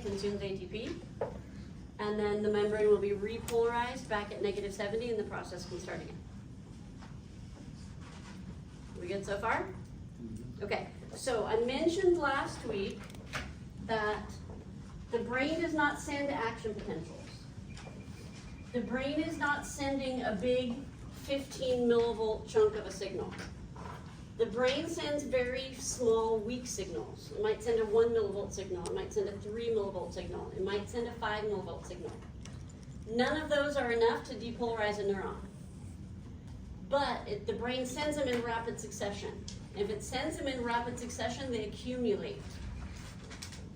it consumes ATP. And then the membrane will be repolarized back at -70 and the process can start again. We good so far? Okay, so I mentioned last week that the brain does not send action potentials. The brain is not sending a big 15 millivolt chunk of a signal. The brain sends very small, weak signals. It might send a 1 millivolt signal. It might send a 3 millivolt signal. It might send a 5 millivolt signal. None of those are enough to depolarize a neuron. But the brain sends them in rapid succession. If it sends them in rapid succession, they accumulate.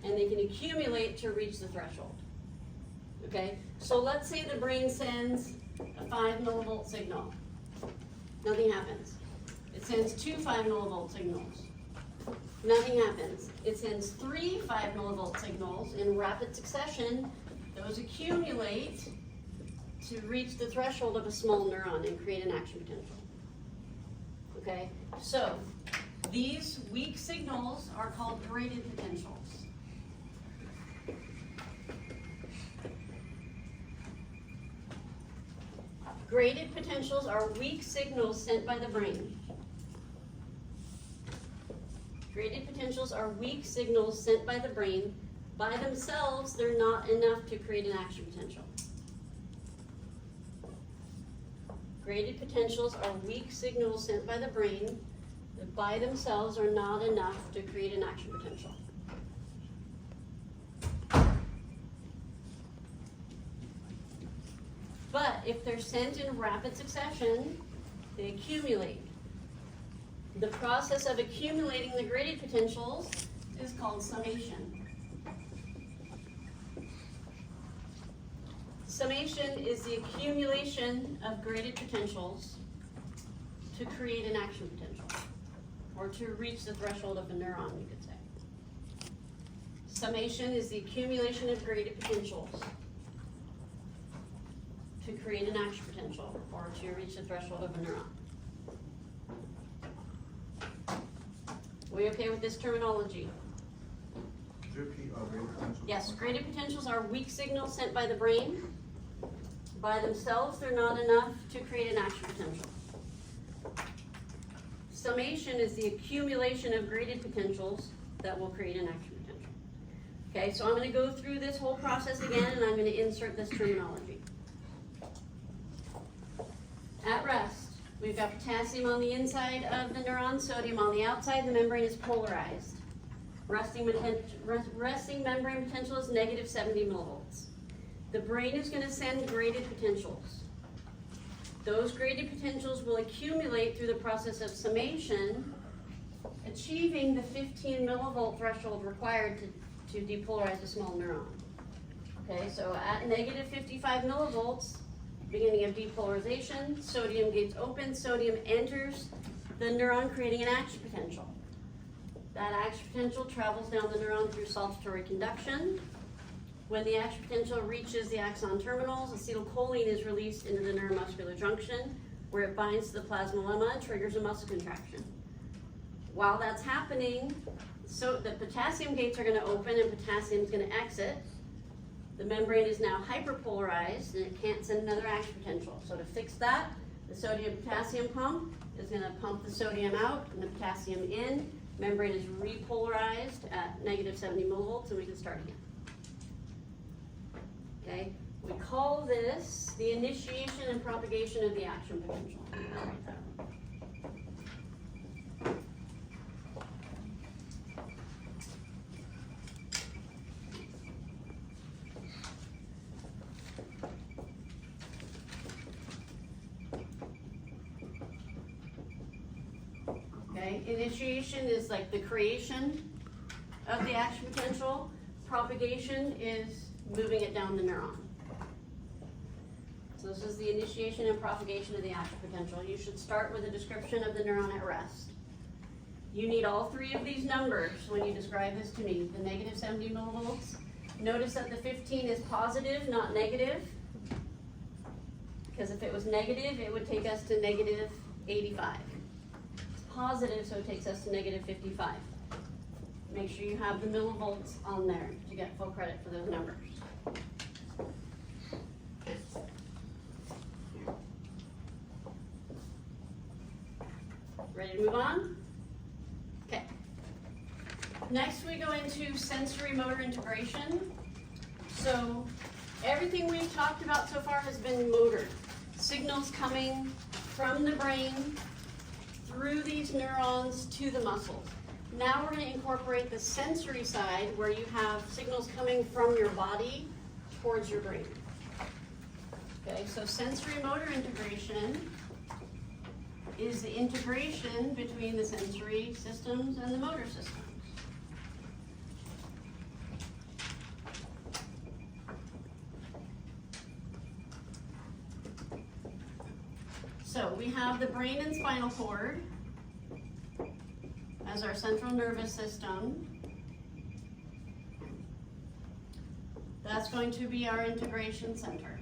And they can accumulate to reach the threshold. Okay? So let's say the brain sends a 5 millivolt signal. Nothing happens. It sends 2 5 millivolt signals. Nothing happens. It sends 3 5 millivolt signals in rapid succession. Those accumulate to reach the threshold of a small neuron and create an action potential. Okay? So these weak signals are called graded potentials. Graded potentials are weak signals sent by the brain. Graded potentials are weak signals sent by the brain. By themselves, they're not enough to create an action potential. Graded potentials are weak signals sent by the brain that by themselves are not enough to create an action potential. But if they're sent in rapid succession, they accumulate. The process of accumulating the graded potentials is called summation. Summation is the accumulation of graded potentials to create an action potential, or to reach the threshold of a neuron, you could say. Summation is the accumulation of graded potentials to create an action potential, or to reach the threshold of a neuron. We okay with this terminology? Repeat graded potentials. Yes, graded potentials are weak signals sent by the brain. By themselves, they're not enough to create an action potential. Summation is the accumulation of graded potentials that will create an action potential. Okay, so I'm going to go through this whole process again, and I'm going to insert this terminology. At rest, we've got potassium on the inside of the neuron, sodium on the outside. The membrane is polarized. Resting membrane potential is -70 millivolts. The brain is going to send graded potentials. Those graded potentials will accumulate through the process of summation, achieving the 15 millivolt threshold required to depolarize a small neuron. Okay, so at -55 millivolts, beginning of depolarization, sodium gates open, sodium enters the neuron, creating an action potential. That action potential travels down the neuron through saltatory conduction. When the action potential reaches the axon terminals, acetylcholine is released into the neuromuscular junction, where it binds to the plasmalemma and triggers a muscle contraction. While that's happening, so the potassium gates are going to open and potassium is going to exit. The membrane is now hyperpolarized and it can't send another action potential. So to fix that, the sodium-potassium pump is going to pump the sodium out and the potassium in. Membrane is repolarized at -70 millivolts and we can start again. Okay, we call this the initiation and propagation of the action potential. Okay, initiation is like the creation of the action potential. Propagation is moving it down the neuron. So this is the initiation and propagation of the action potential. You should start with a description of the neuron at rest. You need all three of these numbers when you describe this to me. The -70 millivolts. Notice that the 15 is positive, not negative. Because if it was negative, it would take us to -85. It's positive, so it takes us to -55. Make sure you have the millivolts on there to get full credit for those numbers. Ready to move on? Okay. Next we go into sensory motor integration. So everything we've talked about so far has been motor. Signals coming from the brain through these neurons to the muscles. Now we're going to incorporate the sensory side where you have signals coming from your body towards your brain. Okay, so sensory motor integration is the integration between the sensory systems and the motor systems. So we have the brain and spinal cord as our central nervous system. That's going to be our integration center.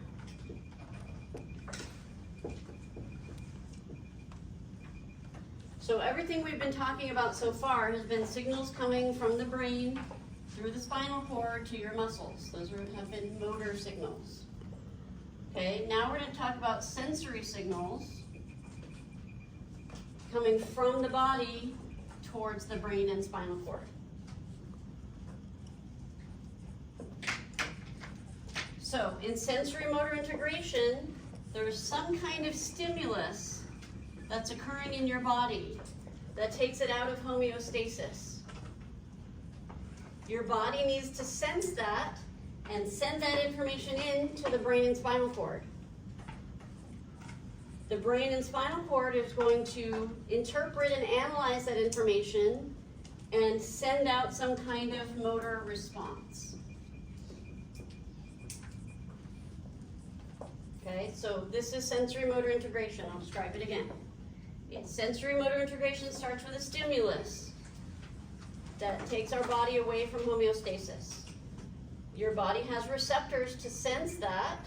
So everything we've been talking about so far has been signals coming from the brain through the spinal cord to your muscles. Those have been motor signals. Okay, now we're going to talk about sensory signals coming from the body towards the brain and spinal cord. So in sensory motor integration, there's some kind of stimulus that's occurring in your body that takes it out of homeostasis. Your body needs to sense that and send that information in to the brain and spinal cord. The brain and spinal cord is going to interpret and analyze that information and send out some kind of motor response. Okay, so this is sensory motor integration. I'll describe it again. Sensory motor integration starts with a stimulus that takes our body away from homeostasis. Your body has receptors to sense that,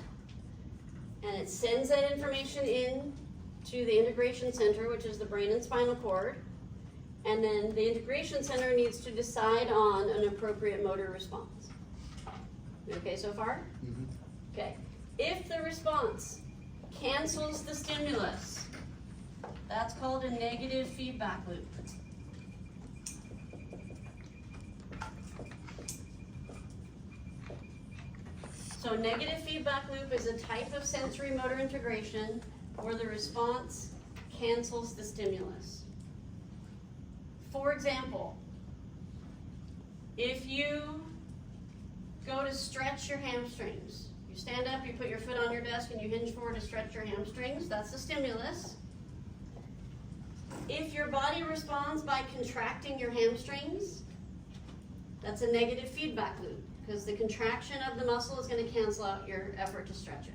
and it sends that information in to the integration center, which is the brain and spinal cord, and then the integration center needs to decide on an appropriate motor response. Okay so far? Mm-hmm. Okay. If the response cancels the stimulus, that's called a negative feedback loop. So negative feedback loop is a type of sensory motor integration where the response cancels the stimulus. For example, if you go to stretch your hamstrings, you stand up, you put your foot on your desk, and you hinge forward to stretch your hamstrings, that's the stimulus. If your body responds by contracting your hamstrings, that's a negative feedback loop, because the contraction of the muscle is going to cancel out your effort to stretch it.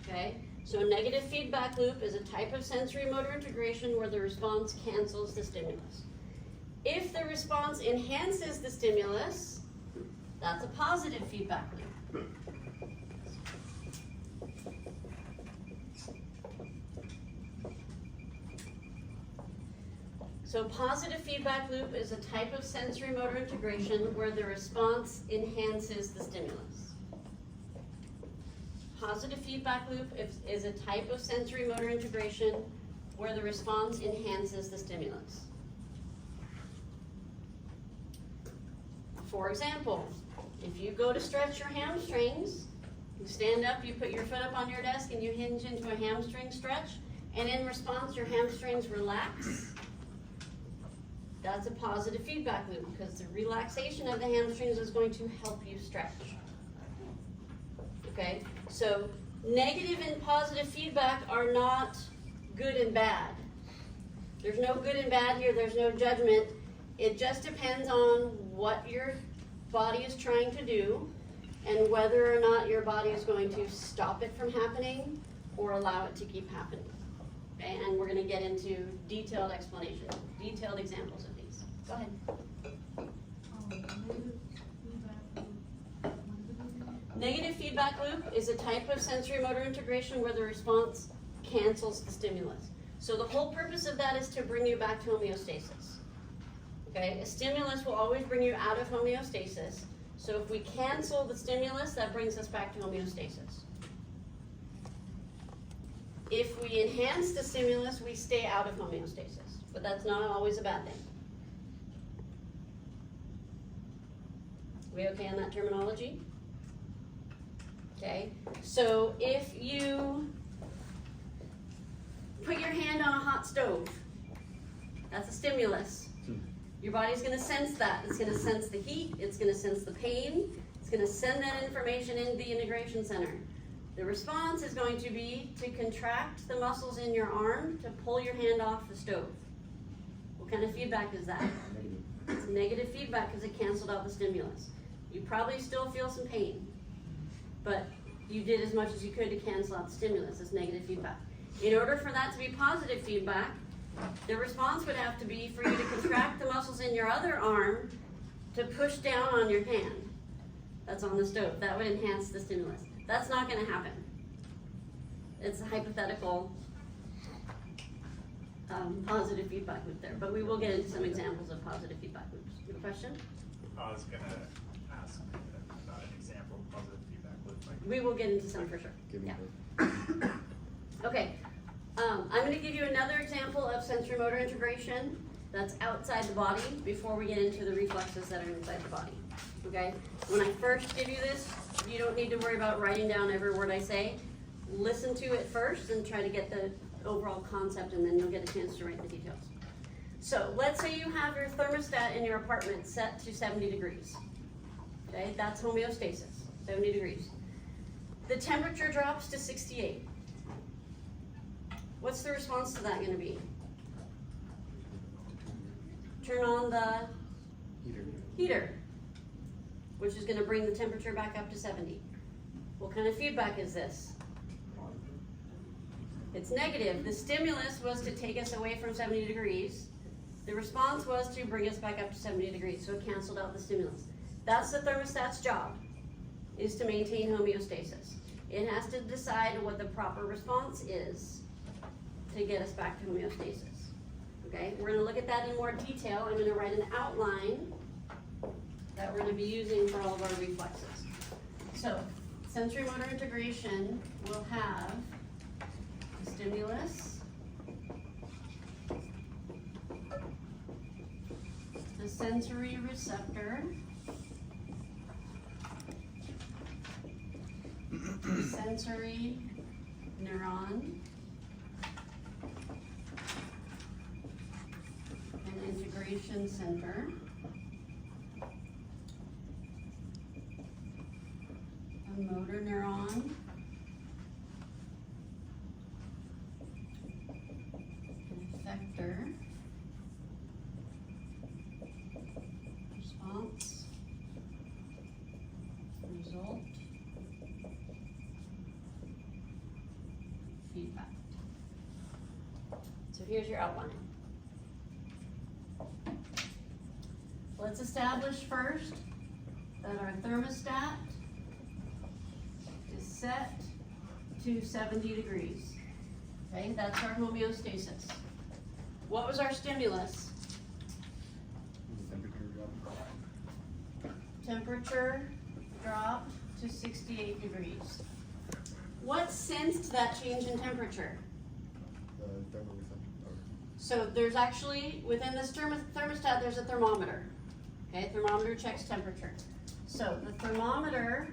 Okay, so a negative feedback loop is a type of sensory motor integration where the response cancels the stimulus. If the response enhances the stimulus, that's a positive feedback loop. So positive feedback loop is a type of sensory motor integration where the response enhances the stimulus. Positive feedback loop is a type of sensory motor integration where the response enhances the stimulus. For example, if you go to stretch your hamstrings, you stand up, you put your foot up on your desk, and you hinge into a hamstring stretch, and in response your hamstrings relax. That's a positive feedback loop because the relaxation of the hamstrings is going to help you stretch. Okay, so negative and positive feedback are not good and bad. There's no good and bad here, there's no judgment. It just depends on what your body is trying to do and whether or not your body is going to stop it from happening or allow it to keep happening. Okay, and we're going to get into detailed explanation, detailed examples of these. Go ahead. Negative feedback loop is a type of sensory motor integration where the response cancels the stimulus. So the whole purpose of that is to bring you back to homeostasis. Okay, a stimulus will always bring you out of homeostasis. So if we cancel the stimulus, that brings us back to homeostasis. If we enhance the stimulus, we stay out of homeostasis, but that's not always a bad thing. We okay on that terminology? Okay, so if you put your hand on a hot stove, that's a stimulus. Your body's gonna sense that. It's gonna sense the heat, it's gonna sense the pain, it's gonna send that information into the integration center. The response is going to be to contract the muscles in your arm to pull your hand off the stove. What kind of feedback is that? It's negative feedback because it canceled out the stimulus. You probably still feel some pain, but you did as much as you could to cancel out the stimulus. It's negative feedback. In order for that to be positive feedback, the response would have to be for you to contract the muscles in your other arm to push down on your hand that's on the stove. That would enhance the stimulus. That's not going to happen. It's a hypothetical positive feedback loop there, but we will get into some examples of positive feedback loops. You have a question? I was gonna ask about an example of positive feedback loop. We will get into some for sure. Give me Yeah. Okay. I'm going to give you another example of sensory motor integration that's outside the body before we get into the reflexes that are inside the body. Okay? When I first give you this, you don't need to worry about writing down every word I say. Listen to it first and try to get the overall concept, and then you'll get a chance to write the details. So let's say you have your thermostat in your apartment set to 70 degrees. Okay? That's homeostasis, 70 degrees. The temperature drops to 68. What's the response to that going to be? Turn on the heater, which is going to bring the temperature back up to 70. What kind of feedback is this? It's negative. The stimulus was to take us away from 70 degrees. The response was to bring us back up to 70 degrees, so it canceled out the stimulus. That's the thermostat's job, is to maintain homeostasis. It has to decide what the proper response is to get us back to homeostasis. Okay, we're going to look at that in more detail. I'm going to write an outline that we're going to be using for all of our reflexes. So, sensory motor integration will have a stimulus, the sensory receptor, the sensory neuron, an integration center, a motor neuron, an effector, response, result, feedback. So here's your outline. Let's establish first that our thermostat is set to 70 degrees. Okay, that's our homeostasis. What was our stimulus? Temperature dropped to 68 degrees. What sensed that change in temperature? So there's actually, within this thermostat, there's a thermometer. Okay, thermometer checks temperature. So the thermometer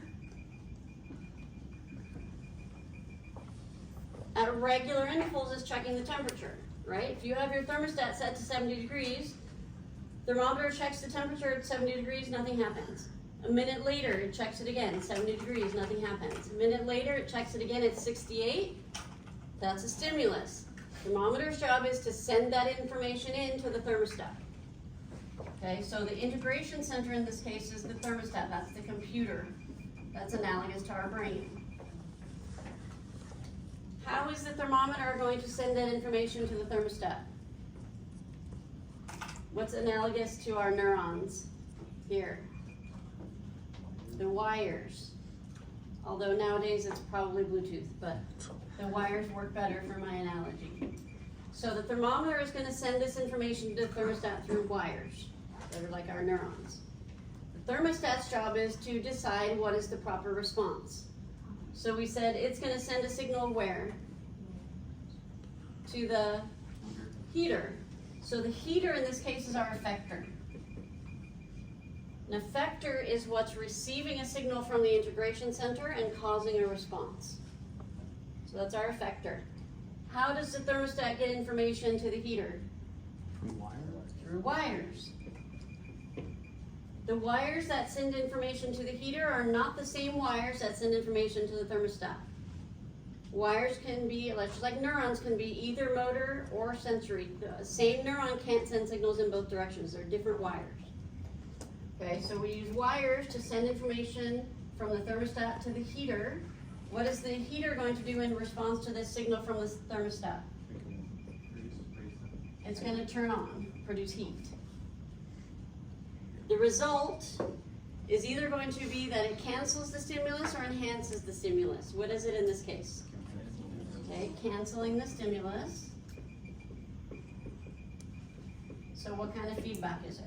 at regular intervals is checking the temperature, right? If you have your thermostat set to 70 degrees, thermometer checks the temperature at 70 degrees, nothing happens. A minute later, it checks it again, 70 degrees, nothing happens. A minute later, it checks it again at 68. That's a stimulus. Thermometer's job is to send that information into the thermostat. Okay, so the integration center in this case is the thermostat. That's the computer. That's analogous to our brain. How is the thermometer going to send that information to the thermostat? What's analogous to our neurons here? The wires. Although nowadays it's probably Bluetooth, but the wires work better for my analogy. So the thermometer is going to send this information to the thermostat through wires. that are like our neurons. The thermostat's job is to decide what is the proper response. So we said it's gonna send a signal where? To the heater. So the heater in this case is our effector. An effector is what's receiving a signal from the integration center and causing a response. So that's our effector. How does the thermostat get information to the heater? Through wires. The wires that send information to the heater are not the same wires that send information to the thermostat. Wires can be, just like neurons can be either motor or sensory. The same neuron can't send signals in both directions. They're different wires. Okay, so we use wires to send information from the thermostat to the heater. What is the heater going to do in response to this signal from the thermostat? It's going to turn on, produce heat. The result is either going to be that it cancels the stimulus or enhances the stimulus. What is it in this case? Okay, canceling the stimulus. So what kind of feedback is it?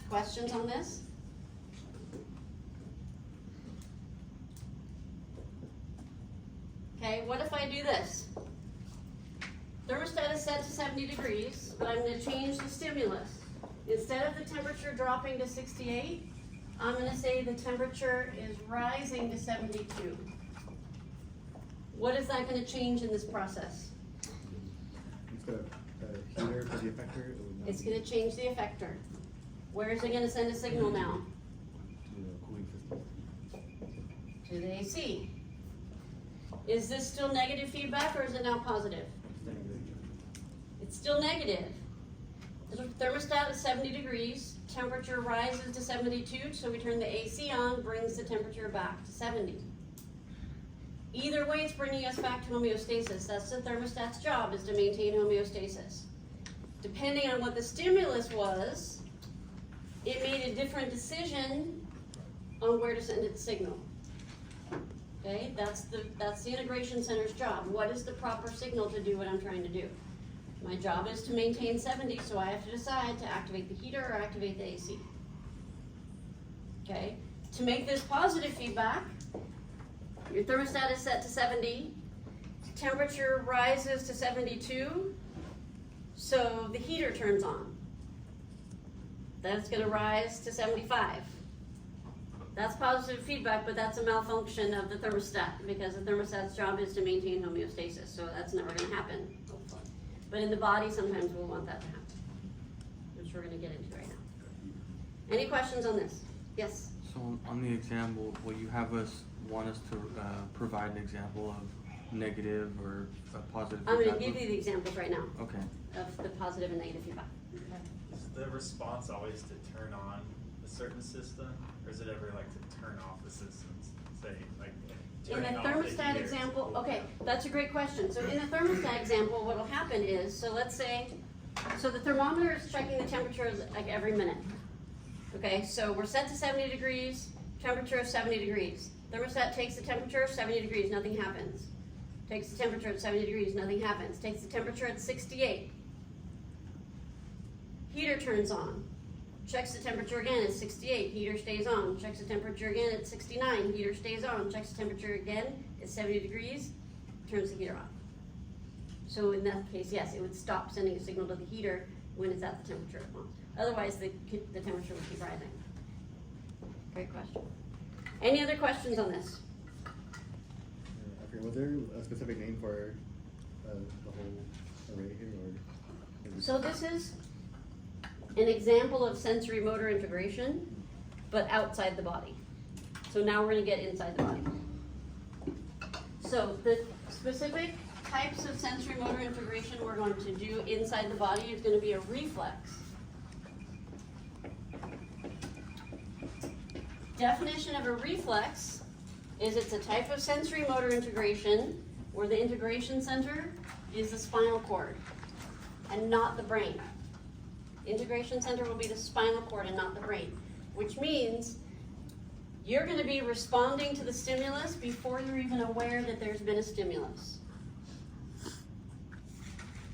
Questions on this? Okay, what if I do this? Thermostat is set to 70 degrees, but I'm going to change the stimulus. Instead of the temperature dropping to 68, I'm going to say the temperature is rising to 72. What is that going to change in this process? It's got a heater for the effector. It would not It's be going to change the effector. Where is it going to send a signal now? to the cooling system. To the AC. Is this still negative feedback or is it now positive? It's still negative. The thermostat is 70 degrees, temperature rises to 72, so we turn the AC on, brings the temperature back to 70. Either way, it's bringing us back to homeostasis. That's the thermostat's job, is to maintain homeostasis. Depending on what the stimulus was, it made a different decision on where to send its signal. Okay, that's the integration center's job. What is the proper signal to do what I'm trying to do? My job is to maintain 70, so I have to decide to activate the heater or activate the AC. Okay, to make this positive feedback, your thermostat is set to 70, temperature rises to 72, so the heater turns on. Then it's going to rise to 75. That's positive feedback, but that's a malfunction of the thermostat because the thermostat's job is to maintain homeostasis, so that's never going to happen. But in the body, sometimes we'll want that to happen, which we're going to get into right now. Any questions on this? Yes? So on the example, will you have us want us to provide an example of negative or a positive I'm going feedback to give you the examples right now Okay. of the positive and negative feedback. Is the response always to turn on a certain system, or is it ever like to turn off the systems? Say, like, In the turning off the thermostat heater. example, okay, that's a great question. So in the thermostat example, what will happen is, so let's say, so the thermometer is checking the temperature like every minute. Okay, so we're set to 70 degrees, temperature of 70 degrees. Thermostat takes the temperature, 70 degrees, nothing happens. Takes the temperature at 70 degrees, nothing happens. Takes the temperature at 68. Heater turns on. Checks the temperature again at 68, heater stays on. Checks the temperature again at 69, heater stays on. Checks the temperature again at 70 degrees, turns the heater off. So in that case, yes, it would stop sending a signal to the heater when it's at the temperature it wants. Otherwise, the temperature would keep rising. Great question. Any other questions on this? I forget, was there a specific name for the whole array here, or? So this is an example of sensory motor integration, but outside the body. So now we're going to get inside the body. So the specific types of sensory motor integration we're going to do inside the body is going to be a reflex. Definition of a reflex is it's a type of sensory motor integration where the integration center is the spinal cord and not the brain. Integration center will be the spinal cord and not the brain, which means You're gonna be responding to the stimulus before you're even aware that there's been a stimulus.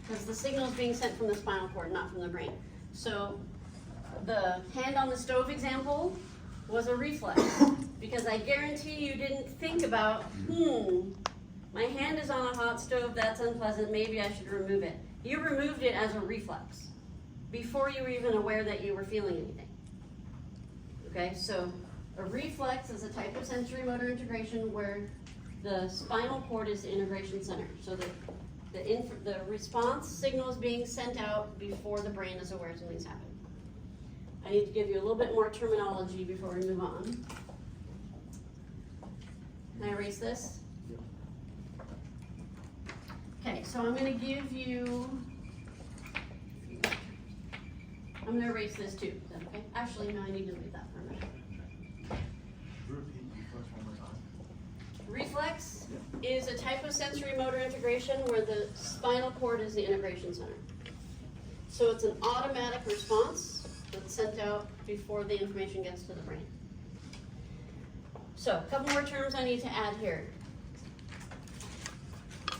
Because the signal is being sent from the spinal cord, not from the brain. So the hand on the stove example was a reflex. Because I guarantee you didn't think about, my hand is on a hot stove, that's unpleasant, maybe I should remove it. You removed it as a reflex before you were even aware that you were feeling anything. Okay, so a reflex is a type of sensory motor integration where the spinal cord is the integration center. So the response signal is being sent out before the brain is aware something's happened. I need to give you a little bit more terminology before we move on. Can I erase this? Yep. Okay, so I'm gonna give you, I'm gonna erase this too, is that okay? Actually, no, I need to leave that for a minute. Repeat reflex one more time. Reflex is a type of sensory motor integration where the spinal cord is the integration center. So it's an automatic response that's sent out before the information gets to the brain. So, a couple more terms I need to add here.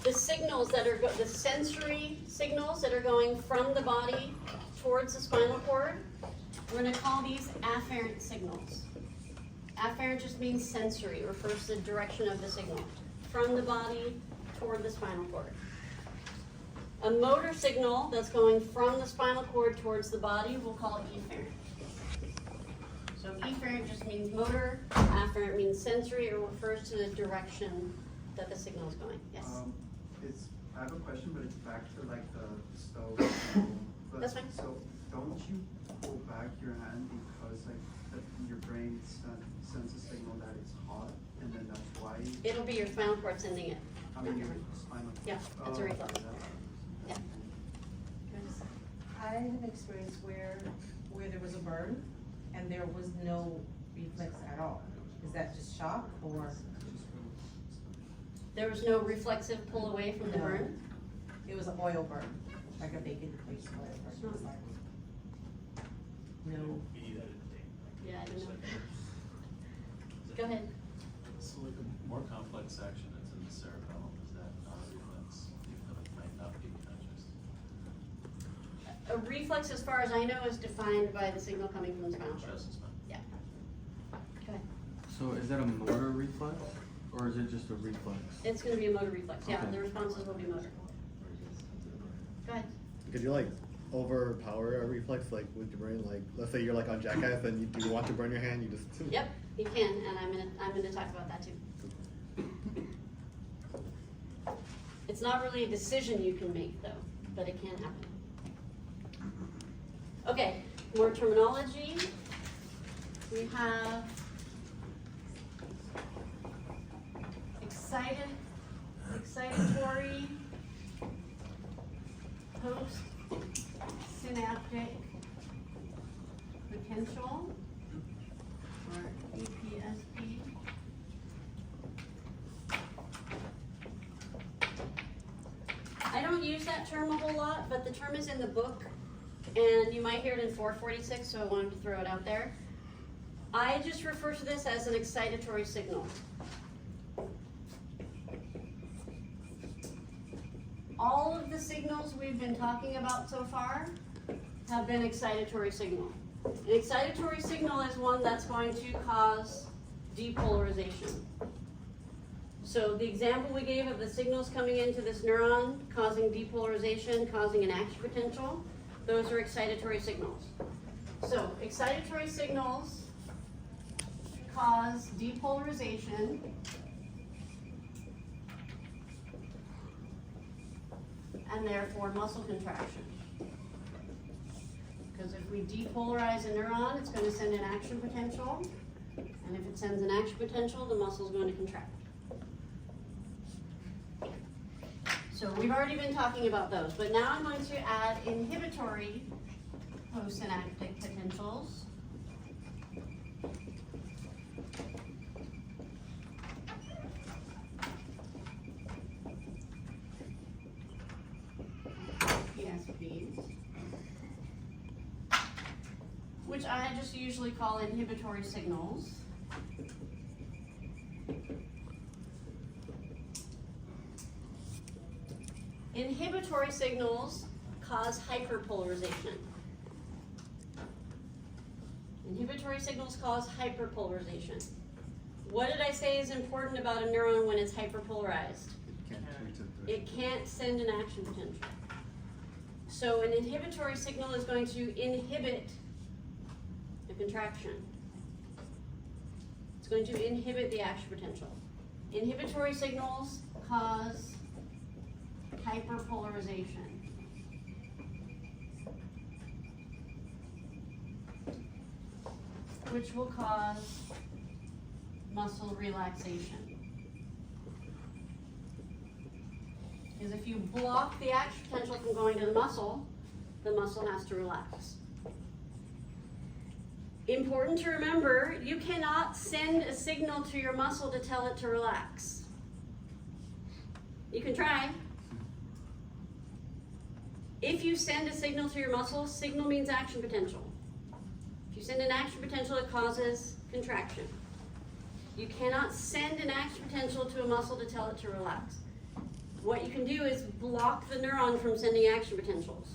The signals that are, the sensory signals that are going from the body towards the spinal cord, we're gonna call these afferent signals. Afferent just means sensory, refers to the direction of the signal, from the body toward the spinal cord. A motor signal that's going from the spinal cord towards the body, we'll call efferent. So efferent just means motor, afferent means sensory, or refers to the direction that the signal is going. Yes? I have a question, but it's back to like the stove. But That's fine. So don't you pull back your hand because like your brain sends a signal that it's hot, and then that's why? It'll be your spinal cord sending it. I mean your spinal. Yeah, that's a reflex. Yeah. I have an experience where there was a burn and there was no reflex at all. Is that just shock or? There was no reflexive pull away from the No. burn? It was an oil burn, like a bacon place oil burn. It was like, no, Be that a thing. Yeah, I don't know. Go ahead. So like a more complex action that's in the cerebellum, is that not a reflex, even though it might not be conscious? A reflex, as far as I know, is defined by the signal coming from the spinal cord. Just as much. Yeah. Okay. So is that a motor reflex, or is it just a reflex? It's gonna be a motor reflex, yeah, Okay. the responses will be motor. Go ahead. Could you like overpower a reflex like with your brain? Like, let's say you're like on Jackass and you do want to burn your hand, you just. Yep, you can, and I'm gonna talk about that too. It's not really a decision you can make though, but it can happen. Okay, more terminology. We have excitatory, post-synaptic potential, or EPSP. I don't use that term a whole lot, but the term is in the book, and you might hear it in 446, so I wanted to throw it out there. I just refer to this as an excitatory signal. All of the signals we've been talking about so far have been excitatory signal. An excitatory signal is one that's going to cause depolarization. So the example we gave of the signals coming into this neuron, causing depolarization, causing an action potential, those are excitatory signals. So excitatory signals cause depolarization and therefore muscle contraction. Because if we depolarize a neuron, it's going to send an action potential, and if it sends an action potential, the muscle is going to contract. So we've already been talking about those, but now I'm going to add inhibitory postsynaptic potentials. PSPs, which I just usually call inhibitory signals. inhibitory signals cause hyperpolarization. Inhibitory signals cause hyperpolarization. What did I say is important about a neuron when it's hyperpolarized? It can't turn to It can't send an action potential. So an inhibitory signal is going to inhibit the contraction. It's going to inhibit the action potential. Inhibitory signals cause hyperpolarization. Which will cause muscle relaxation. Because if you block the action potential from going to the muscle has to relax. Important to remember, you cannot send a signal to your muscle to tell it to relax. You can try. If you send a signal to your muscle, signal means action potential. If you send an action potential, it causes contraction. You cannot send an action potential to a muscle to tell it to relax. What you can do is block the neuron from sending action potentials.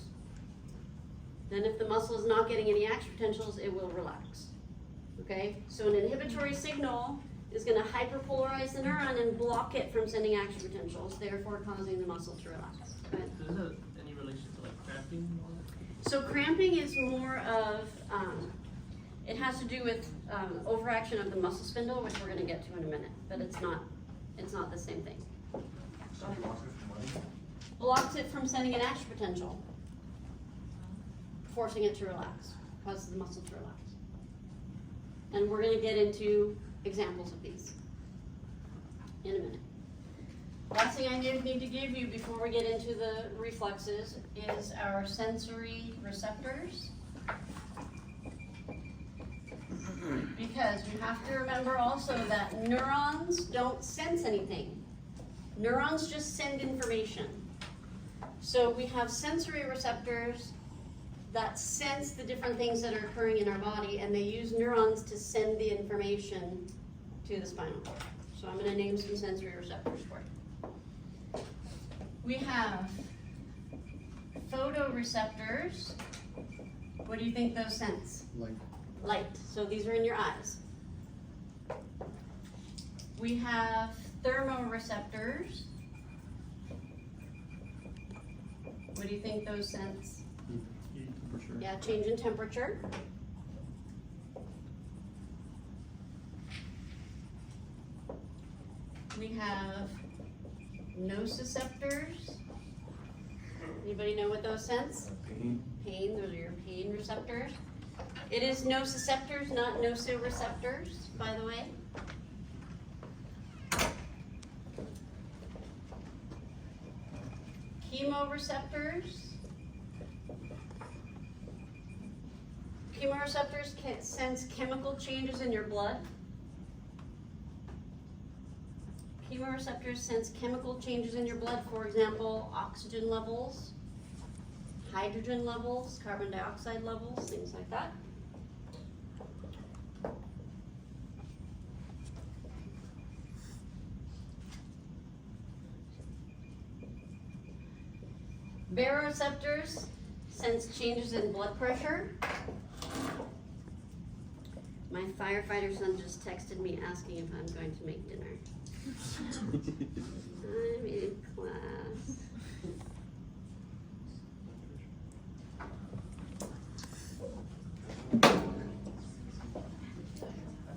Then if the muscle is not getting any action potentials, it will relax. Okay? So an inhibitory signal is going to hyperpolarize the neuron and block it from sending action potentials, therefore causing the muscle to relax. Go ahead. Does it have any relation to like cramping and all that? So cramping is more of, it has to do with overaction of the muscle spindle, which we're going to get to in a minute, but it's not the same thing. So it blocks it from running? Blocks it from sending an action potential, forcing it to relax, causes the muscle to relax. And we're going to get into examples of these in a minute. Last thing I need to give you before we get into the reflexes is our sensory receptors. Because you have to remember also that neurons don't sense anything. Neurons just send information. So we have sensory receptors that sense the different things that are occurring in our body, and they use neurons to send the information to the spinal cord. So I'm going to name some sensory receptors for you. We have photoreceptors. What do you think those sense? Light. So these are in your eyes. We have thermoreceptors. What do you think those sense? heat, temperature. Yeah, change in temperature. We have nociceptors. Anybody know what those sense? Pain. Pain, those are your pain receptors. It is nociceptors, not nocireceptors, by the way. Chemoreceptors. Chemoreceptors can sense chemical changes in your blood. Chemoreceptors sense chemical changes in your blood, for example, oxygen levels, hydrogen levels, carbon dioxide levels, things like that. Baroreceptors sense changes in blood pressure. My firefighter son just texted me asking if I'm going to make dinner. I'm in class.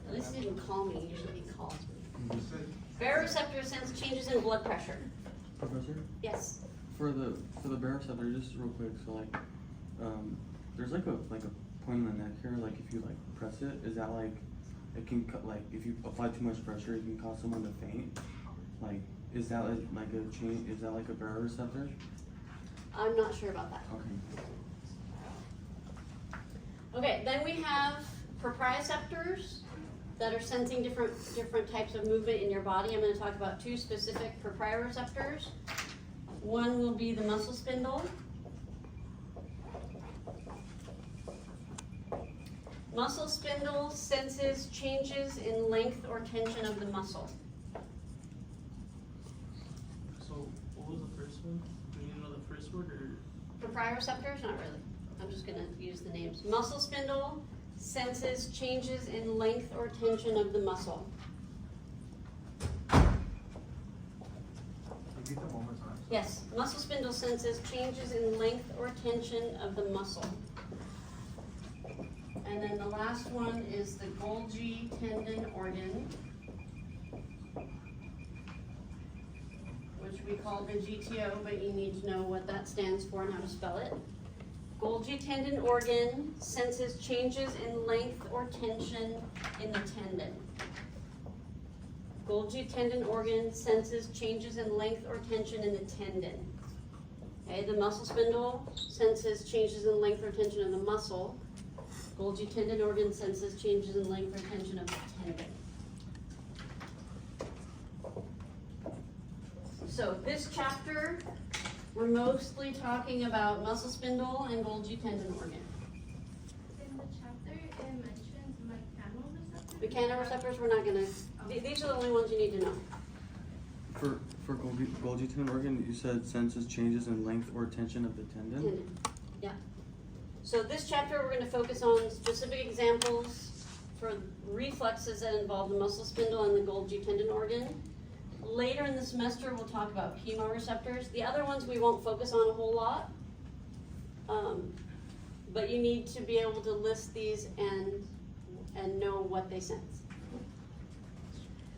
At least he didn't call me, usually he calls me. Baroreceptors sense changes in blood pressure. Professor? Yes. For the baroreceptor, just real quick, so like, there's like a point in the neck here, like if you like press it, is that like, it can like, if you apply too much pressure, it can cause someone to faint? Like, is that like a change, is that like a baroreceptor? I'm not sure about that. Okay. Okay, then we have proprioceptors that are sensing different types of movement in your body. I'm going to talk about two specific proprioceptors. One will be the muscle spindle. Muscle spindle senses changes in length or tension of the muscle. So what was the first one? Do you know the first one? Proprioceptors, not really. I'm just gonna use the names. Muscle spindle senses changes in length or tension of the muscle. Repeat them one more time. Yes, muscle spindle senses changes in length or tension of the muscle. And then the last one is the Golgi tendon organ, which we call the GTO, but you need to know what that stands for and how to spell it. Golgi tendon organ senses changes in length or tension in the tendon. Golgi tendon organ senses changes in length or tension in the tendon. Okay, the muscle spindle senses changes in length or tension of the muscle. Golgi tendon organ senses changes in length or tension of the tendon. So this chapter, we're mostly talking about muscle spindle and Golgi tendon organ. In the chapter, it mentions mechanoreceptors. Mechanoreceptors, we're not gonna, these are the only ones you need to know. For Golgi tendon organ, you said senses changes in length or tension of the tendon? Tendon, yeah. So this chapter, we're gonna focus on specific examples for reflexes that involve the muscle spindle and the Golgi tendon organ. Later in the semester, we'll talk about chemoreceptors. The other ones we won't focus on a whole lot. But you need to be able to list these and know what they sense.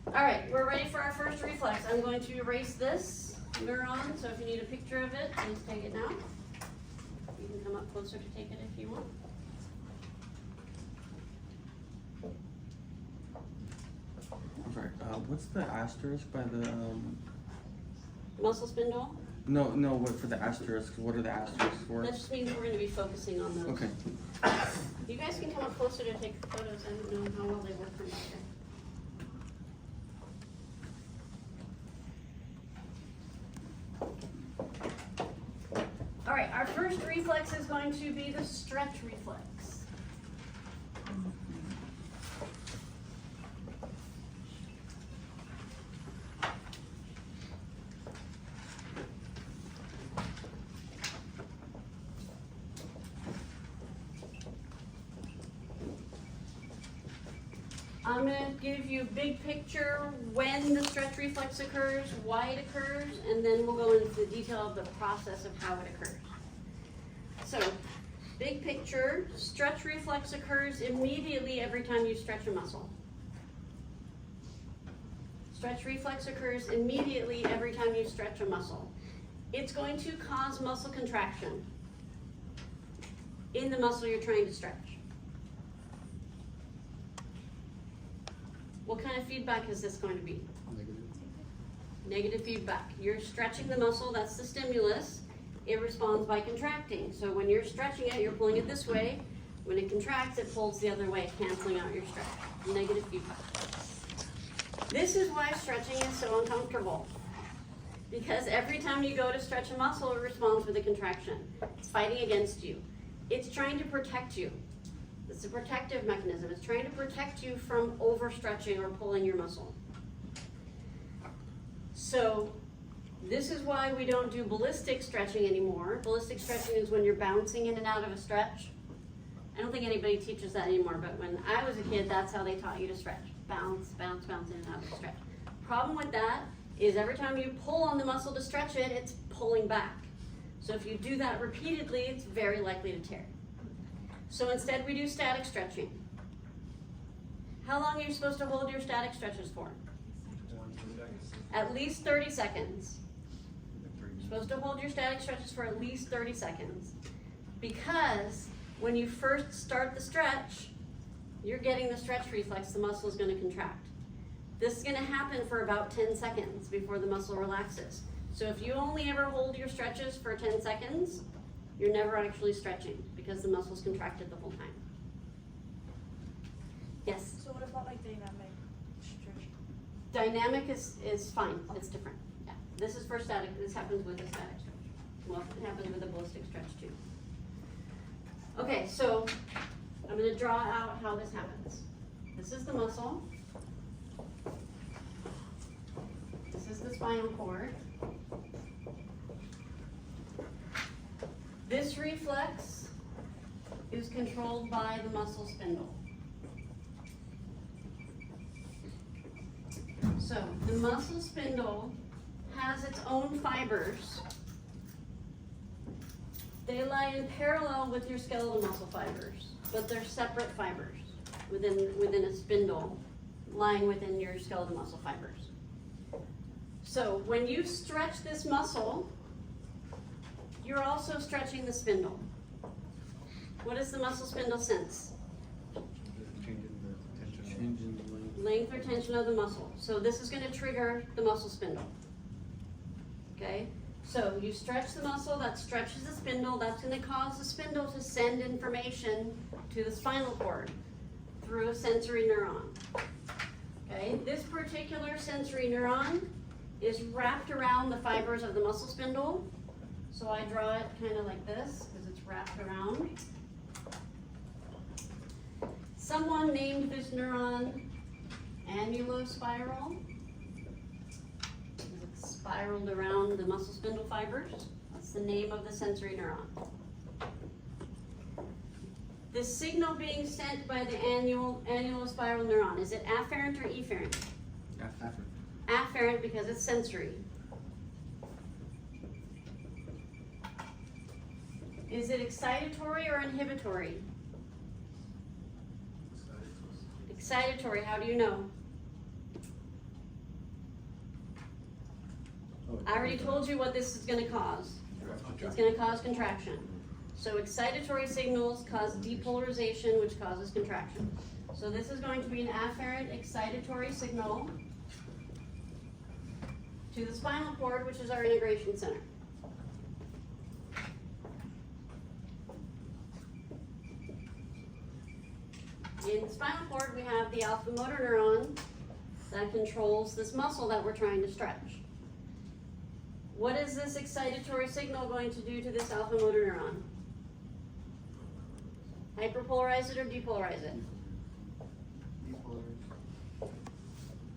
All right, we're ready for our first reflex. I'm going to erase this neuron, so if you need a picture of it, please take it now. You can come up closer to take it if you want. I'm sorry, what's the asterisk by the, Muscle spindle, no, what, for the asterisk, what are the asterisks for? that just means we're gonna be focusing on those. Okay, You guys can come up closer to take photos. I don't know how well they work from back there. All right, our first reflex is going to be the stretch reflex. I'm gonna give you big picture when the stretch reflex occurs, why it occurs, and then we'll go into the detail of the process of how it occurs. So, big picture, stretch reflex occurs immediately every time you stretch a muscle. Stretch reflex occurs immediately every time you stretch a muscle. It's going to cause muscle contraction in the muscle you're trying to stretch. What kind of feedback is this going to be? Negative. Negative feedback. You're stretching the muscle, that's the stimulus. It responds by contracting. So when you're stretching it, you're pulling it this way. When it contracts, it pulls the other way, canceling out your stretch. Negative feedback. This is why stretching is so uncomfortable. Because every time you go to stretch a muscle, it responds with a contraction. It's fighting against you. It's trying to protect you. It's a protective mechanism. It's trying to protect you from overstretching or pulling your muscle. So this is why we don't do ballistic stretching anymore. Ballistic stretching is when you're bouncing in and out of a stretch. I don't think anybody teaches that anymore, but when I was a kid, that's how they taught you to stretch. Bounce, bounce, bounce in and out of a stretch. Problem with that is every time you pull on the muscle to stretch it, it's pulling back. So if you do that repeatedly, it's very likely to tear. So instead we do static stretching. How long are you supposed to hold your static stretches for? 1, 2 seconds. At least 30 seconds. You're supposed to hold your static stretches for at least 30 seconds. Because when you first start the stretch, you're getting the stretch reflex, the muscle is going to contract. This is going to happen for about 10 seconds before the muscle relaxes. So if you only ever hold your stretches for 10 seconds, you're never actually stretching because the muscle's contracted the whole time. Yes? So what about like dynamic stretching? Dynamic is fine, it's different. Yeah. This is for static, this happens with a static stretch. Well, it happens with a ballistic stretch too. Okay, so I'm gonna draw out how this happens. This is the muscle. This is the spinal cord. This reflex is controlled by the muscle spindle. So the muscle spindle has its own fibers. They lie in parallel with your skeletal muscle fibers, but they're separate fibers within a spindle lying within your skeletal muscle fibers. So when you stretch this muscle, you're also stretching the spindle. What does the muscle spindle sense? Changing the tension. Changing the length. Length or tension of the muscle. So this is going to trigger the muscle spindle. Okay? So you stretch the muscle, that stretches the spindle, that's going to cause the spindle to send information to the spinal cord through a sensory neuron. Okay? This particular sensory neuron is wrapped around the fibers of the muscle spindle. So I draw it kind of like this because it's wrapped around. Someone named this neuron annulospiral. It's spiraled around the muscle spindle fibers. That's the name of the sensory neuron. The signal being sent by the annulospiral neuron, is it afferent or efferent? Afferent. Afferent because it's sensory. Is it excitatory or inhibitory? Excitatory, how do you know? Oh, I already told you what this is going to cause. It's going to cause contraction. So excitatory signals cause depolarization, which causes contraction. So this is going to be an afferent excitatory signal to the spinal cord, which is our integration center. In the spinal cord, we have the alpha motor neuron that controls this muscle that we're trying to stretch. What is this excitatory signal going to do to this alpha motor neuron? Hyperpolarize it or depolarize it? Depolarized.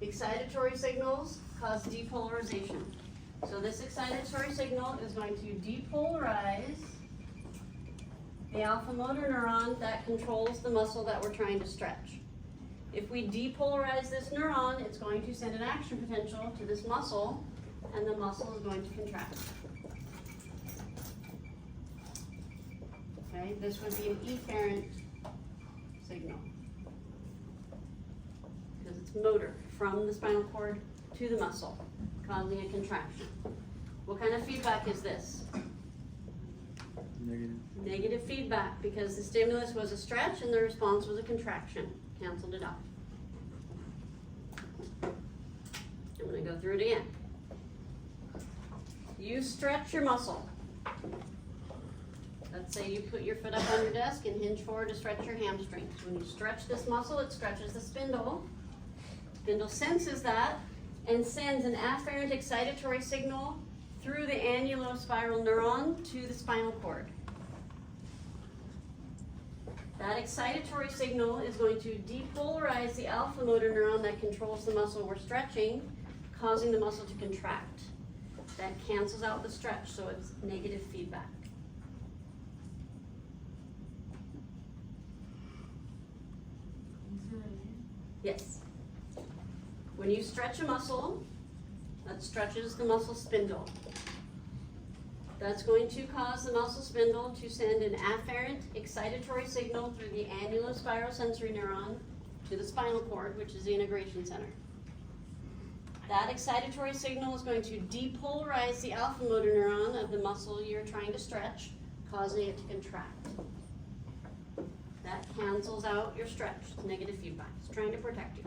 Excitatory signals cause depolarization. So this excitatory signal is going to depolarize the alpha motor neuron that controls the muscle that we're trying to stretch. If we depolarize this neuron, it's going to send an action potential to this muscle, and the muscle is going to contract. Okay, this would be an efferent signal because it's motor from the spinal cord to the muscle, causing a contraction. What kind of feedback is this? Negative. Negative feedback because the stimulus was a stretch and the response was a contraction. Canceled it out. I'm going to go through it again. You stretch your muscle. Let's say you put your foot up on your desk and hinge forward to stretch your hamstrings. When you stretch this muscle, it stretches the spindle. Spindle senses that and sends an afferent excitatory signal through the annulospiral neuron to the spinal cord. That excitatory signal is going to depolarize the alpha motor neuron that controls the muscle we're stretching, causing the muscle to contract. That cancels out the stretch, so it's negative feedback. Yes. When you stretch a muscle, that stretches the muscle spindle. That's going to cause the muscle spindle to send an afferent excitatory signal through the annulospiral sensory neuron to the spinal cord, which is the integration center. That excitatory signal is going to depolarize the alpha motor neuron of the muscle you're trying to stretch, causing it to contract. That cancels out your stretch. It's negative feedback. It's trying to protect you.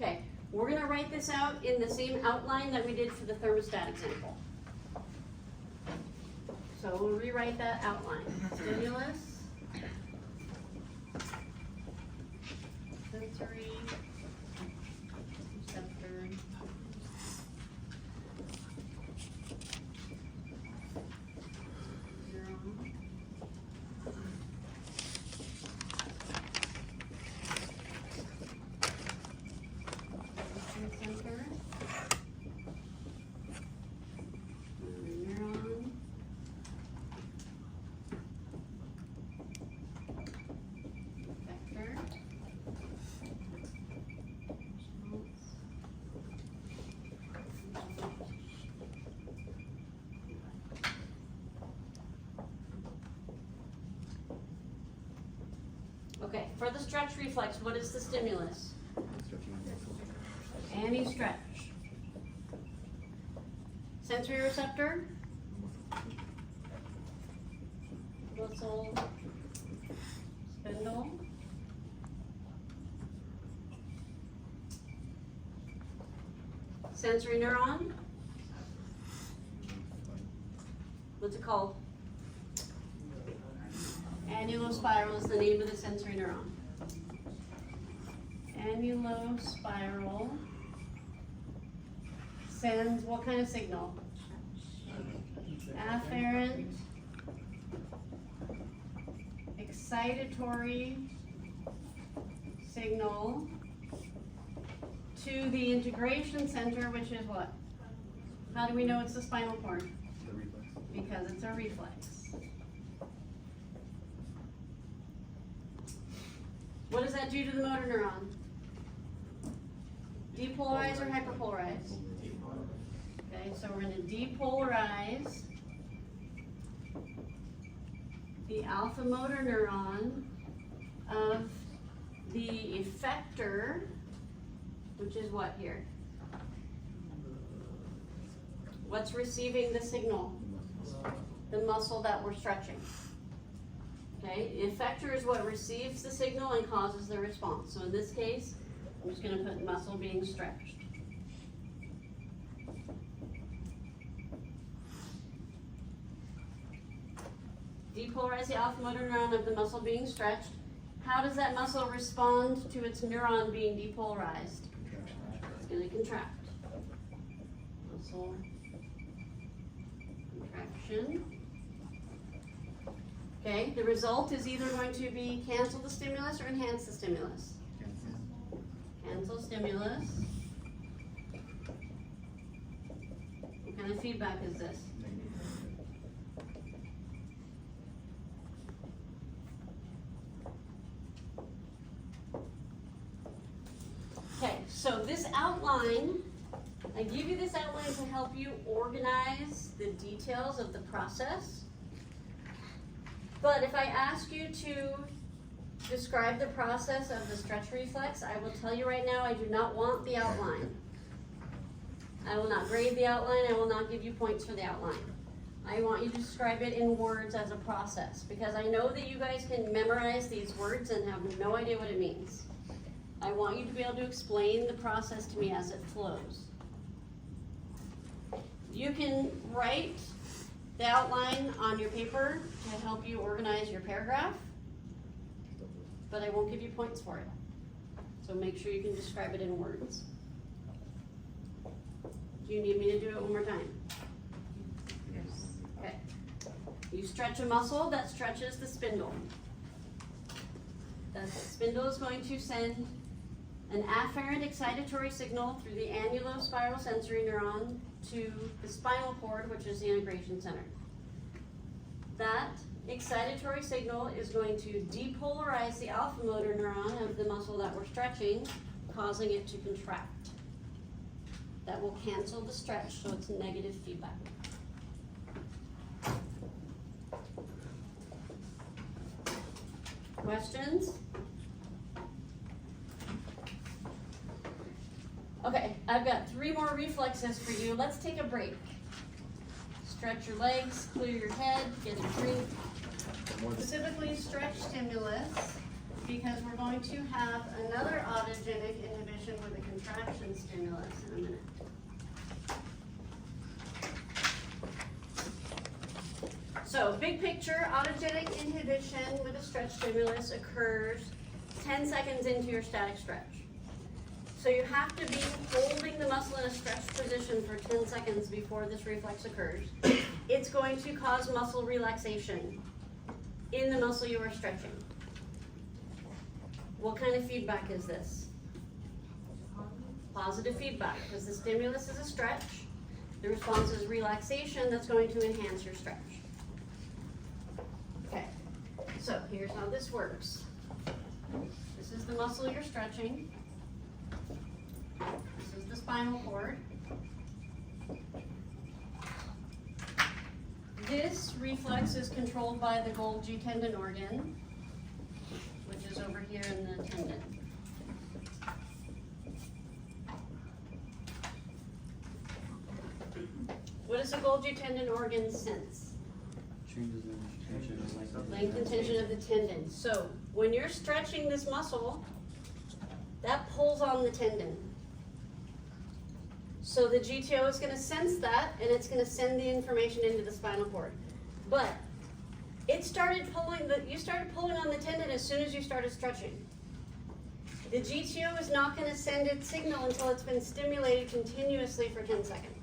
Okay, we're going to write this out in the same outline that we did for the thermostat example. So we'll rewrite that outline. Stimulus, sensory, receptor, neuron, center, For the stretch reflex, what is the stimulus? Stretching the muscle. Any stretch. Sensory receptor? Muscle. Spindle. Sensory neuron? What's it called? Annulospiral is the name of the sensory neuron. Annulospiral sends what kind of signal? Afferent excitatory signal to the integration center, which is what? How do we know it's the spinal cord? The reflex. Because it's a reflex. What does that do to the motor neuron? Depolarize or hyperpolarize? Okay, so we're gonna depolarize the alpha motor neuron of the effector, which is what here? What's receiving the signal? The muscle that we're stretching. Okay, the effector is what receives the signal and causes the response. So in this case, I'm just gonna put muscle being stretched. Depolarize the alpha motor neuron of the muscle being stretched. How does that muscle respond to its neuron being depolarized? It's gonna contract. Muscle contraction. Okay, the result is either going to be cancel the stimulus or enhance the stimulus. Cancel stimulus. What kind of feedback is this? Okay, so this outline, I give you this outline to help you organize the details of the process. But if I ask you to describe the process of the stretch reflex, I will tell you right now, I do not want the outline. I will not grade the outline, I will not give you points for the outline. I want you to describe it in words as a process, because I know that you guys can memorize these words and have no idea what it means. I want you to be able to explain the process to me as it flows. You can write the outline on your paper to help you organize your paragraph, but I won't give you points for it. So make sure you can describe it in words. Do you need me to do it one more time? Okay. You stretch a muscle that stretches the spindle. The spindle is going to send an afferent excitatory signal through the annulospiral sensory neuron to the spinal cord, which is the integration center. That excitatory signal is going to depolarize the alpha motor neuron of the muscle that we're stretching, causing it to contract. That will cancel the stretch, so it's negative feedback. Questions? Okay, I've got 3 more reflexes for you. Let's take a break. Stretch your legs, clear your head, get a drink. Specifically stretch stimulus, because we're going to have another autogenic inhibition with a contraction stimulus in a minute. So, big picture, autogenic inhibition with a stretch stimulus occurs 10 seconds into your static stretch. So you have to be holding the muscle in a stretched position for 10 seconds before this reflex occurs. It's going to cause muscle relaxation in the muscle you are stretching. What kind of feedback is this? Positive feedback, because the stimulus is a stretch. The response is relaxation that's going to enhance your stretch. Okay, so here's how this works. This is the muscle you're stretching. This is the spinal cord. This reflex is controlled by the Golgi tendon organ, which is over here in the tendon. What does the Golgi tendon organ sense? Changes in tension and Length and tension of the tendon. So when you're stretching this muscle, that pulls on the tendon. So the GTO is going to sense that, and it's going to send the information into the spinal cord. But you started pulling on the tendon as soon as you started stretching. The GTO is not going to send its signal until it's been stimulated continuously for 10 seconds.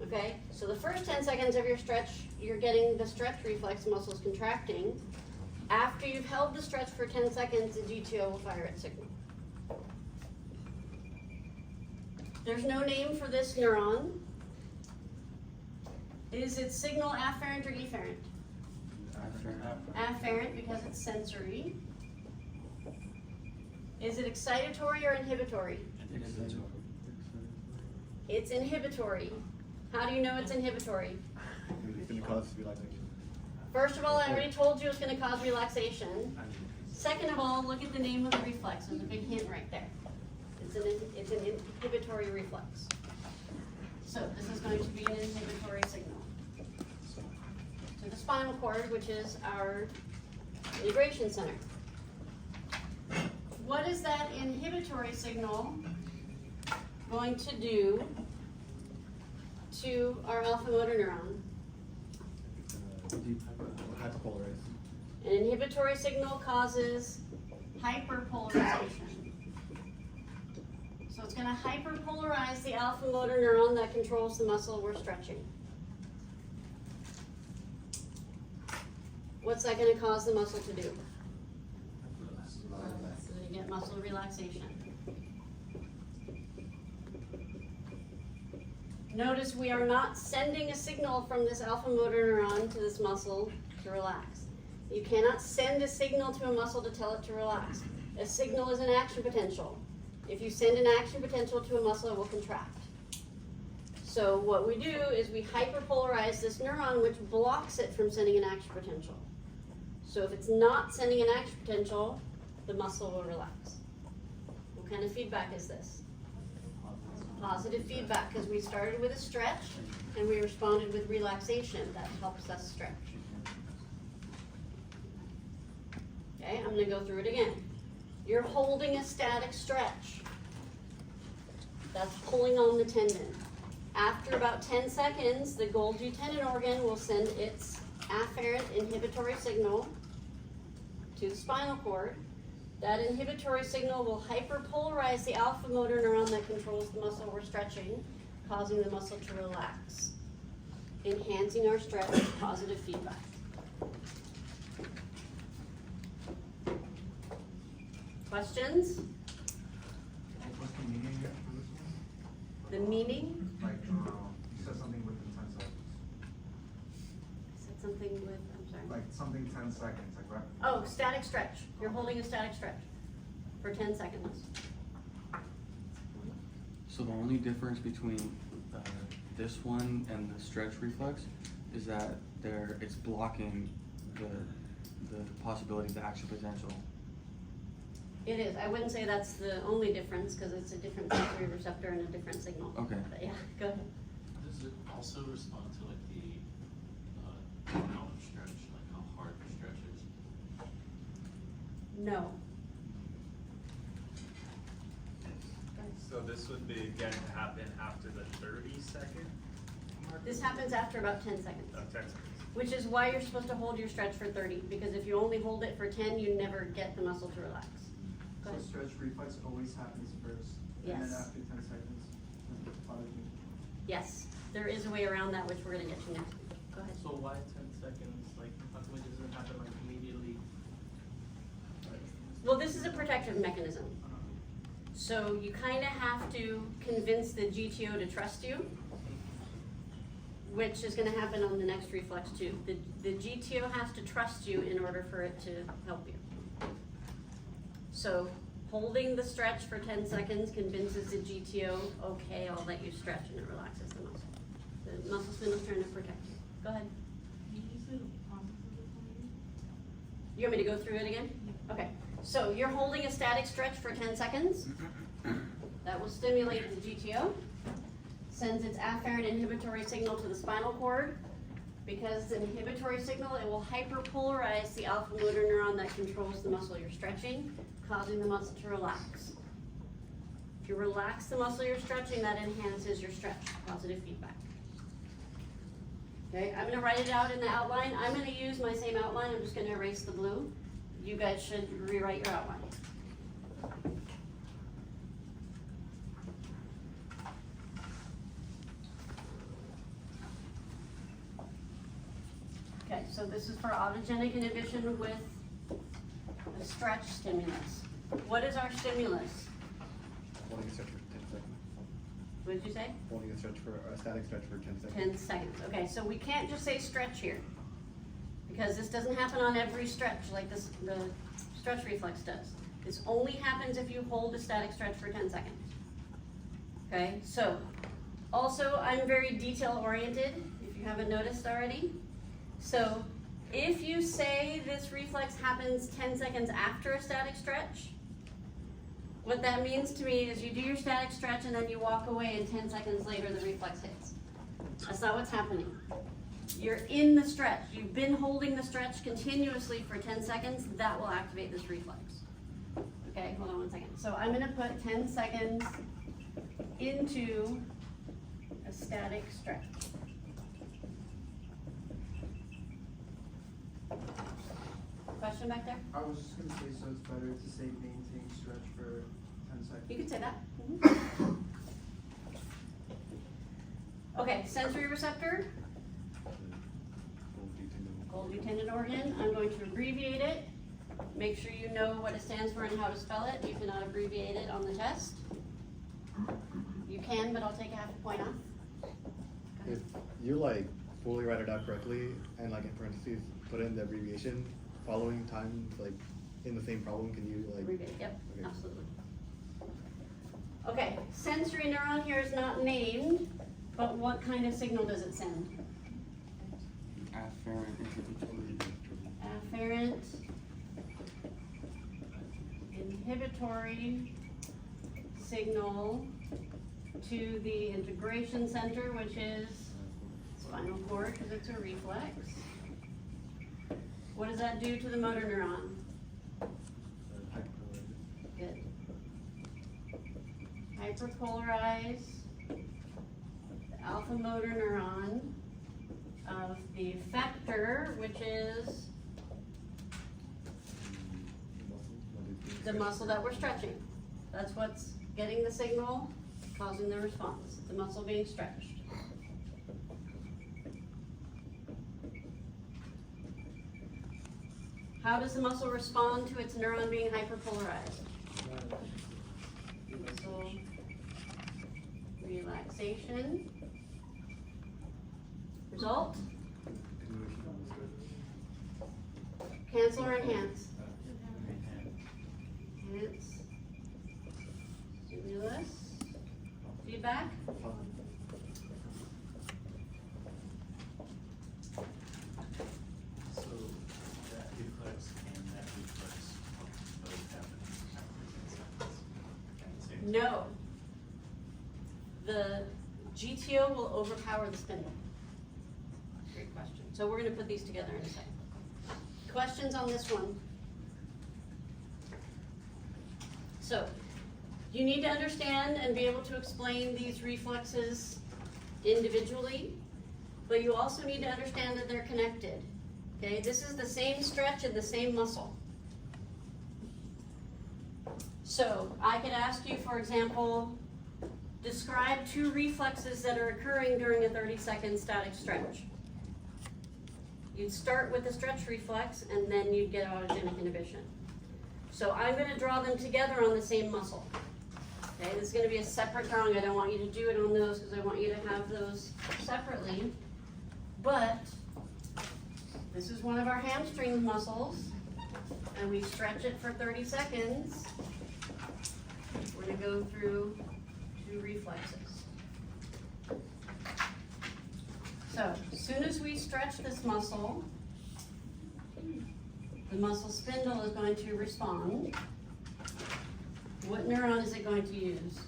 Okay, so the first 10 seconds of your stretch, you're getting the stretch reflex muscles contracting. After you've held the stretch for 10 seconds, the GTO will fire its signal. There's no name for this neuron. Is its signal afferent or efferent? Afferent because it's sensory. Is it excitatory or inhibitory? It's inhibitory. How do you know it's inhibitory? It's gonna cause relaxation. First of all, I already told you it's going to cause relaxation. Second of all, look at the name of the reflex. There's a big hint right there. It's an inhibitory reflex. So this is going to be an inhibitory signal to the spinal cord, which is our integration center. What is that inhibitory signal going to do to our alpha motor neuron? Hyperpolarized. An inhibitory signal causes hyperpolarization. So it's going to hyperpolarize the alpha motor neuron that controls the muscle we're stretching. What's that going to cause the muscle to do? So you get muscle relaxation. Notice we are not sending a signal from this alpha motor neuron to this muscle to relax. You cannot send a signal to a muscle to tell it to relax. A signal is an action potential. If you send an action potential to a muscle, it will contract. So what we do is we hyperpolarize this neuron, which blocks it from sending an action potential. So if it's not sending an action potential, the muscle will relax. What kind of feedback is this? Positive feedback, because we started with a stretch and we responded with relaxation. That helps us stretch. Okay, I'm going to go through it again. You're holding a static stretch. That's pulling on the tendon. After about 10 seconds, the Golgi tendon organ will send its afferent inhibitory signal to the spinal cord. That inhibitory signal will hyperpolarize the alpha motor neuron that controls the muscle we're stretching, causing the muscle to relax, enhancing our stretch with positive feedback. Questions? What's the meaning for this one? The meaning? Like, you said something within 10 seconds. I said something with, I'm sorry. Like something 10 seconds, like right? Oh, static stretch. You're holding a static stretch for 10 seconds. So the only difference between this one and the stretch reflex is that it's blocking the possibility of the action potential. It is. I wouldn't say that's the only difference because it's a different sensory receptor and a different signal. Okay. But yeah, go ahead. Does it also respond to like the amount of stretch, like how hard the stretch is? No. So this would be again to happen after the 30-second mark? This happens after about 10 seconds. 10 seconds. Which is why you're supposed to hold your stretch for 30, because if you only hold it for 10, you never get the muscle to relax. Go So ahead. stretch reflex always happens first, and then Yes. after 10 seconds, apology. Yes, there is a way around that, which we're gonna get to next week. Go ahead. So why 10 seconds? Like, how come it doesn't happen like immediately? Well, this is a protective mechanism. So you kinda have to convince the GTO to trust you, which is gonna happen on the next reflex too. The GTO has to trust you in order for it to help you. So holding the stretch for 10 seconds convinces the GTO, okay, I'll let you stretch, and it relaxes the muscle. The muscle spindle is trying to protect you. Go ahead. Did you say the process of the timing? You want me to go through it again? Okay, so you're holding a static stretch for 10 seconds. That will stimulate the GTO, sends its afferent inhibitory signal to the spinal cord. Because it's an inhibitory signal, it will hyperpolarize the alpha motor neuron that controls the muscle you're stretching, causing the muscle to relax. If you relax the muscle you're stretching, that enhances your stretch, positive feedback. Okay, I'm gonna write it out in the outline. I'm gonna use my same outline, I'm just gonna erase the blue. You guys should rewrite your outline. Okay, so this is for autogenic inhibition with a stretch stimulus. What is our stimulus? Holding a stretch for 10 seconds. What did you say? Holding a static stretch for 10 seconds. 10 seconds. Okay, so we can't just say stretch here. Because this doesn't happen on every stretch like the stretch reflex does. This only happens if you hold a static stretch for 10 seconds. Okay, so also I'm very detail oriented, if you haven't noticed already. So if you say this reflex happens 10 seconds after a static stretch, what that means to me is you do your static stretch and then you walk away and 10 seconds later the reflex hits. That's not what's happening. You're in the stretch. You've been holding the stretch continuously for 10 seconds. That will activate this reflex. Okay, hold on 1 second. So I'm gonna put 10 seconds into a static stretch. Question back there? I was just gonna say, so it's better to say maintain stretch for 10 seconds. You could say that. Okay, sensory receptor, Golgi tendon organ. I'm going to abbreviate it. Make sure you know what it stands for and how to spell it. You cannot abbreviate it on the test. You can, but I'll take half a point off. If you like fully write it out correctly and like in parentheses put in the abbreviation following time like in the same problem, can you like? Abbreviate, yep, Okay. absolutely. Okay, sensory neuron here is not named, but what kind of signal does it send? Afferent inhibitory. Afferent inhibitory signal to the integration center, which is spinal cord, because it's a reflex. What does that do to the motor neuron? Good. Hyperpolarize the alpha motor neuron of the effector, which is the muscle that we're stretching. That's what's getting the signal, causing the response, the muscle being stretched. How does the muscle respond to its neuron being hyperpolarized? Muscle relaxation. Result? Cancel or enhance? Enhance. Stimulus. Feedback? So that reflex and that reflex both happen after 10 seconds. No. The GTO will overpower the spindle. Great question. So we're gonna put these together in a second. Questions on this one? So, you need to understand and be able to explain these reflexes individually, but you also need to understand that they're connected. Okay, this is the same stretch and the same muscle. So, I could ask you, for example, describe two reflexes that are occurring during a 30-second static stretch. You'd start with the stretch reflex and then you'd get autogenic inhibition. So I'm going to draw them together on the same muscle. Okay, this is going to be a separate drawing. I don't want you to do it on those because I want you to have those separately. But this is one of our hamstring muscles and we stretch it for 30 seconds. We're going to go through two reflexes. So, as soon as we stretch this muscle, The muscle spindle is going to respond. What neuron is it going to use?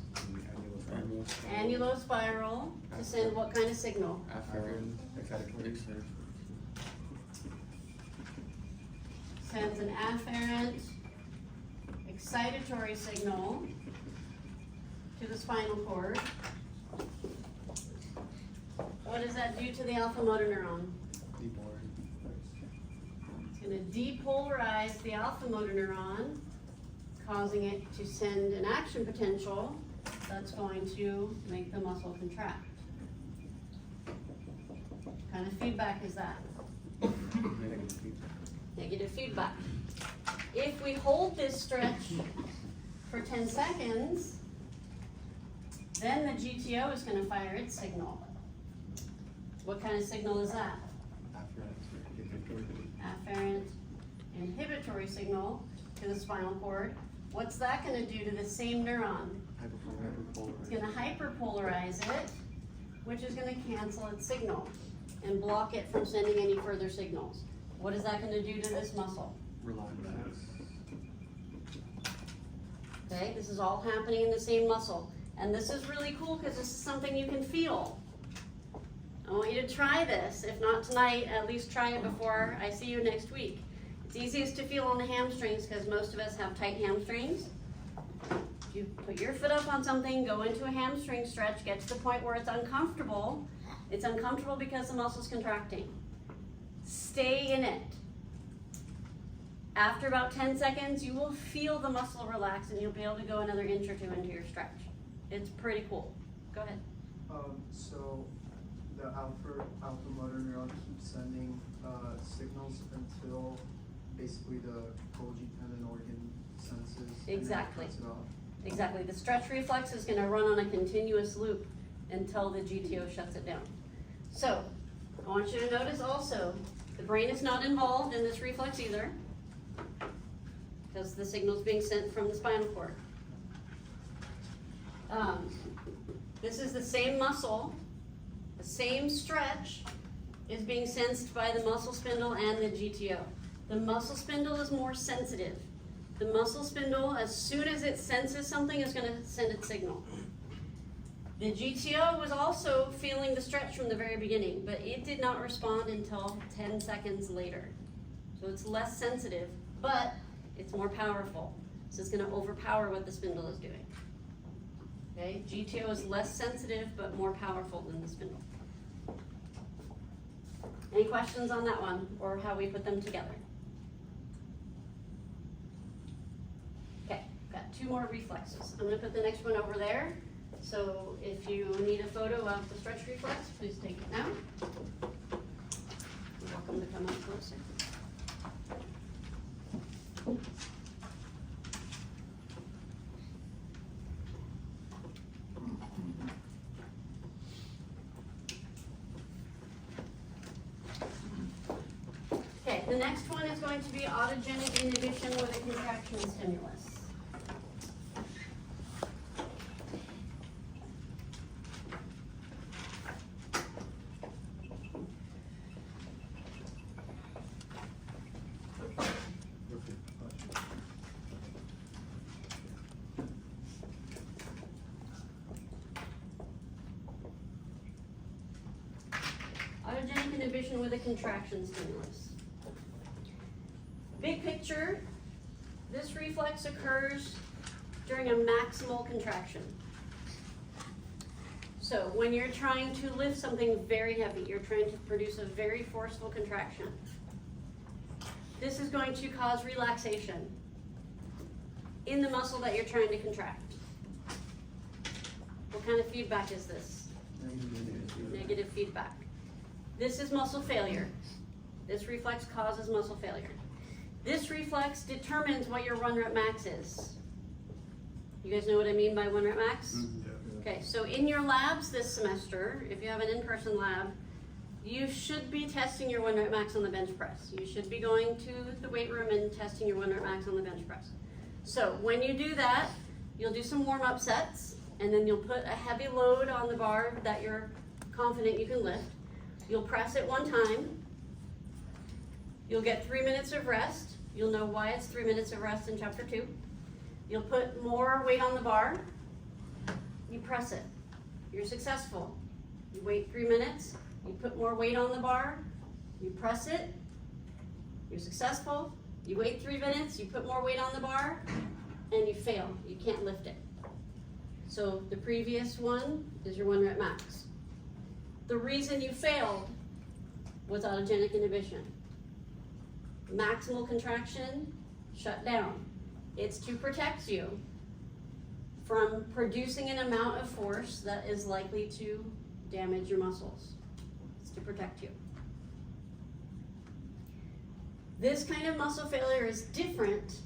Annulospiral to send what kind of signal? Afferent excitatory. Sends an afferent excitatory signal to the spinal cord. What does that do to the alpha motor neuron? It's going to depolarize the alpha motor neuron, causing it to send an action potential that's going to make the muscle contract. What kind of feedback is that? Negative feedback. If we hold this stretch for 10 seconds, then the GTO is going to fire its signal. What kind of signal is that? Afferent inhibitory signal to the spinal cord. What's that going to do to the same neuron? It's going to hyperpolarize it, which is going to cancel its signal and block it from sending any further signals. What is that going to do to this muscle? Relax. Okay, this is all happening in the same muscle. And this is really cool because this is something you can feel. I want you to try this. If not tonight, at least try it before I see you next week. It's easiest to feel on the hamstrings because most of us have tight hamstrings. If you put your foot up on something, go into a hamstring stretch, get to the point where it's uncomfortable. It's uncomfortable because the muscle's contracting. Stay in it. After about 10 seconds, you will feel the muscle relax and you'll be able to go another inch or two into your stretch. It's pretty cool. Go ahead. So the alpha motor neuron keeps sending signals until basically the Golgi tendon organ senses. and then Exactly. cuts it off. Exactly. The stretch reflex is going to run on a continuous loop until the GTO shuts it down. So, I want you to notice also, the brain is not involved in this reflex either, because the signal is being sent from the spinal cord. This is the same muscle, the same stretch is being sensed by the muscle spindle and the GTO. The muscle spindle is more sensitive. The muscle spindle, as soon as it senses something, is going to send its signal. The GTO was also feeling the stretch from the very beginning, but it did not respond until 10 seconds later. So it's less sensitive, but it's more powerful. So it's going to overpower what the spindle is doing. Okay, GTO is less sensitive, but more powerful than the spindle. Any questions on that one, or how we put them together? Okay, got two more reflexes. I'm going to put the next one over there. So if you need a photo of the stretch reflex, please take it now. You're welcome to come up closer. Okay, the next one is going to be autogenic inhibition with a contraction stimulus. Autogenic inhibition with a contraction stimulus. Big picture, this reflex occurs during a maximal contraction. So when you're trying to lift something very heavy, you're trying to produce a very forceful contraction. This is going to cause relaxation in the muscle that you're trying to contract. What kind of feedback is this? Negative feedback. This is muscle failure. This reflex causes muscle failure. This reflex determines what your 1 rep max is. You guys know what I mean by 1 rep max? Okay, so in your labs this semester, if you have an in-person lab, you should be testing your 1 rep max on the bench press. You should be going to the weight room and testing your 1 rep max on the bench press. So when you do that, you'll do some warm-up sets, and then you'll put a heavy load on the bar that you're confident you can lift. You'll press it 1 time. You'll get 3 minutes of rest. You'll know why it's 3 minutes of rest in chapter 2. You'll put more weight on the bar. You press it. You're successful. You wait 3 minutes. You put more weight on the bar. You press it. You're successful. You wait 3 minutes. You put more weight on the bar. And you fail. You can't lift it. So the previous one is your 1 rep max. The reason you failed was autogenic inhibition. Maximal contraction, shut down. It's to protect you from producing an amount of force that is likely to damage your muscles. It's to protect you. This kind of muscle failure is different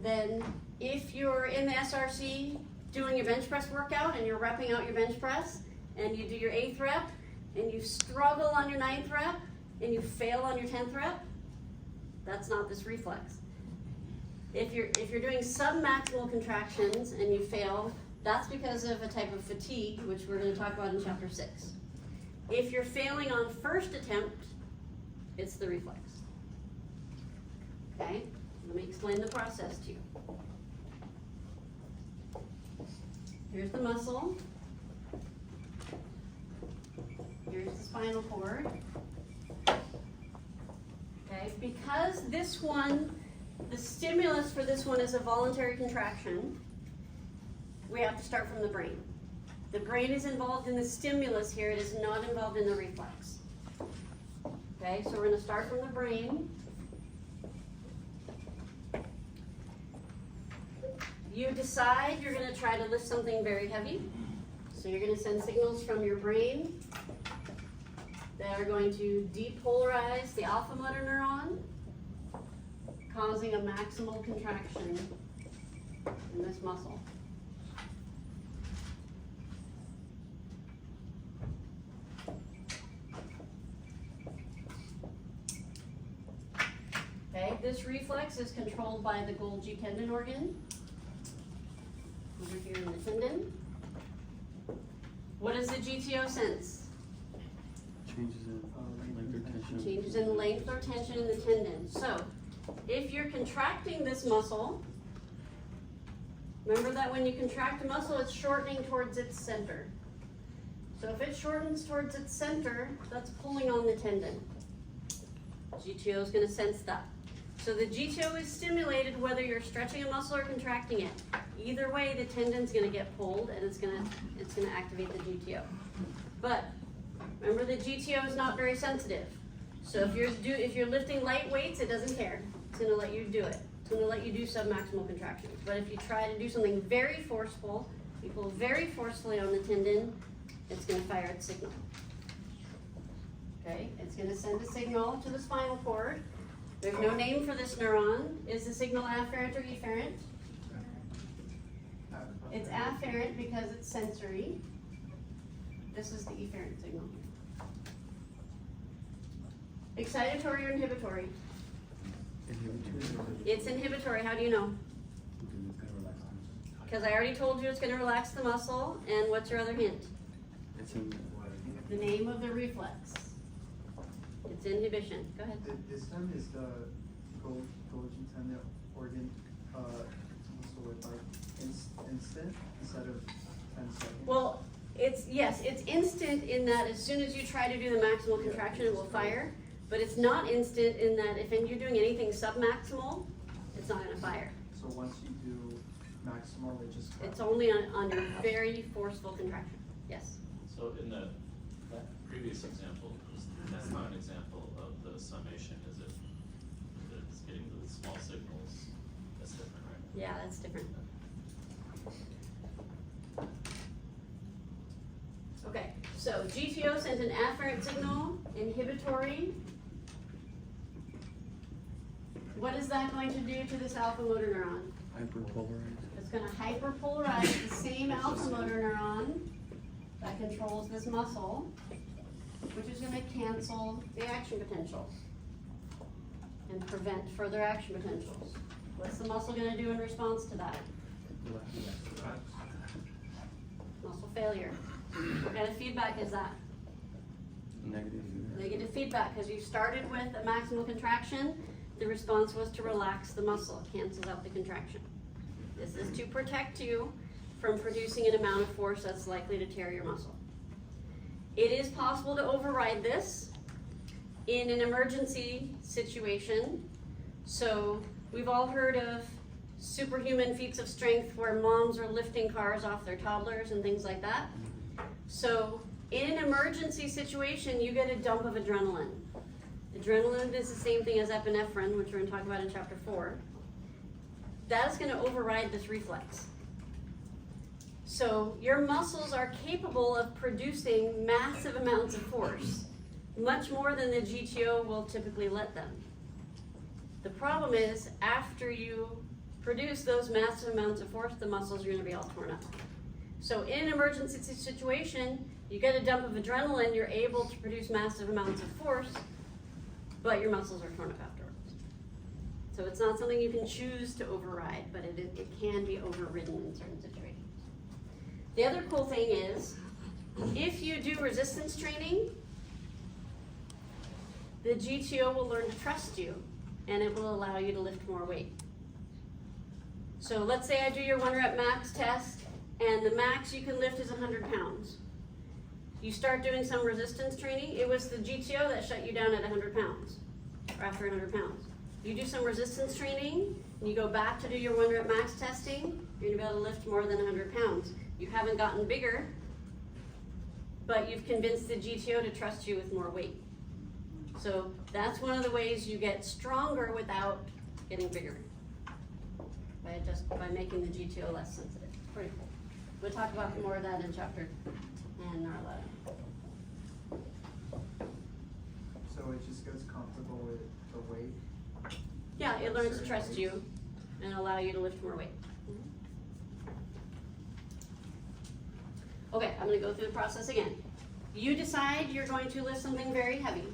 than if you're in the SRC doing your bench press workout and you're repping out your bench press and you do your 8th rep and you struggle on your 9th rep and you fail on your 10th rep. That's not this reflex. If you're doing submaximal contractions and you fail, that's because of a type of fatigue, which we're going to talk about in chapter 6. If you're failing on first attempt, it's the reflex. Okay? Let me explain the process to you. Here's the muscle. Here's the spinal cord. Okay, because this one, the stimulus for this one is a voluntary contraction, we have to start from the brain. The brain is involved in the stimulus here, it is not involved in the reflex. Okay, so we're going to start from the brain. You decide you're going to try to lift something very heavy. So you're going to send signals from your brain that are going to depolarize the alpha motor neuron, causing a maximal contraction in this muscle. Okay, this reflex is controlled by the Golgi tendon organ, over here in the tendon. What does the GTO sense? Changes in length or tension. Changes in length or tension in the tendon. So, if you're contracting this muscle, remember that when you contract a muscle, it's shortening towards its center. So if it shortens towards its center, that's pulling on the tendon. GTO is going to sense that. So the GTO is stimulated whether you're stretching a muscle or contracting it. Either way, the tendon's going to get pulled and it's going to activate the GTO. But remember, the GTO is not very sensitive. So if you're lifting light weights, it doesn't care. It's going to let you do it. It's going to let you do submaximal contractions. But if you try to do something very forceful, you pull very forcefully on the tendon, it's going to fire its signal. Okay, it's going to send a signal to the spinal cord. There's no name for this neuron. Is the signal afferent or efferent? It's afferent because it's sensory. This is the efferent signal. Excitatory or inhibitory? It's inhibitory. How do you know? Because I already told you it's going to relax the muscle. And what's your other hint? It's in The name of the reflex. It's inhibition. Go ahead. This time is the Golgi tendon organ, what's the word, like instant instead of 10 seconds? Well, it's instant in that as soon as you try to do the maximal contraction, it will fire. But it's not instant in that if you're doing anything submaximal, it's not going to fire. So once you do maximal, it just. It's only on your very forceful contraction. Yes. So in that previous example, that's not an example of the summation, is it? It's getting the small signals, that's different, right? Yeah, that's different. Okay, so GTO sent an afferent signal, inhibitory. What is that going to do to this alpha motor neuron? hyperpolarized. It's going to hyperpolarize the same alpha motor neuron that controls this muscle, which is going to cancel the action potential and prevent further action potentials. What's the muscle going to do in response to that? Muscle failure. What kind of feedback is that? Negative feedback. Negative feedback, because you started with a maximal contraction, the response was to relax the muscle, cancels out the contraction. This is to protect you from producing an amount of force that's likely to tear your muscle. It is possible to override this in an emergency situation. So we've all heard of superhuman feats of strength where moms are lifting cars off their toddlers and things like that. So in an emergency situation, you get a dump of adrenaline. Adrenaline is the same thing as epinephrine, which we're going to talk about in chapter 4. That's going to override this reflex. So your muscles are capable of producing massive amounts of force, much more than the GTO will typically let them. The problem is, after you produce those massive amounts of force, the muscles are going to be all torn up. So in an emergency situation, you get a dump of adrenaline, you're able to produce massive amounts of force, but your muscles are torn up afterwards. So it's not something you can choose to override, but it can be overridden in certain situations. The other cool thing is, if you do resistance training, the GTO will learn to trust you, and it will allow you to lift more weight. So let's say I do your 1 rep max test, and the max you can lift is 100 pounds. You start doing some resistance training, it was the GTO that shut you down at 100 pounds, or after 100 pounds. You do some resistance training, and you go back to do your 1 rep max testing, you're gonna be able to lift more than 100 pounds. You haven't gotten bigger, but you've convinced the GTO to trust you with more weight. So that's one of the ways you get stronger without getting bigger, by making the GTO less sensitive. Pretty cool. We'll talk about more of that in chapter 10 or 11. So it just gets comfortable with the weight? Yeah, it learns to trust you and allow you to lift more weight. Okay, I'm gonna go through the process again. You decide you're going to lift something very heavy.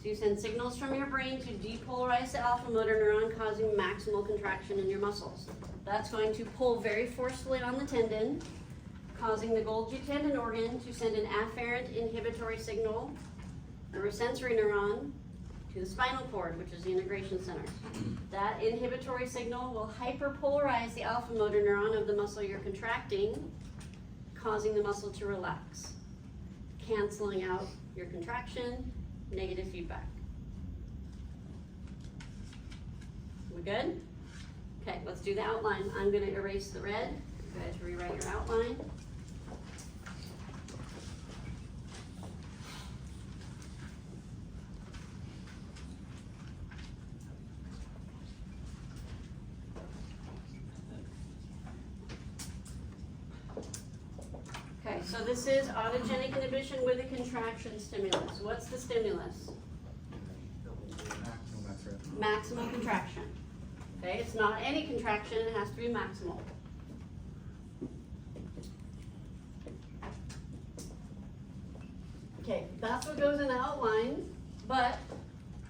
So you send signals from your brain to depolarize the alpha motor neuron, causing maximal contraction in your muscles. That's going to pull very forcefully on the tendon, causing the Golgi tendon organ to send an afferent inhibitory signal through a sensory neuron to the spinal cord, which is the integration center. That inhibitory signal will hyperpolarize the alpha motor neuron of the muscle you're contracting, causing the muscle to relax, canceling out your contraction, negative feedback. We good? Okay, let's do the outline. I'm gonna erase the red. You guys rewrite your outline. Okay, so this is autogenic inhibition with a contraction stimulus. What's the stimulus? Maximal contraction. Okay, it's not any contraction, it has to be maximal. Okay, that's what goes in the outline, but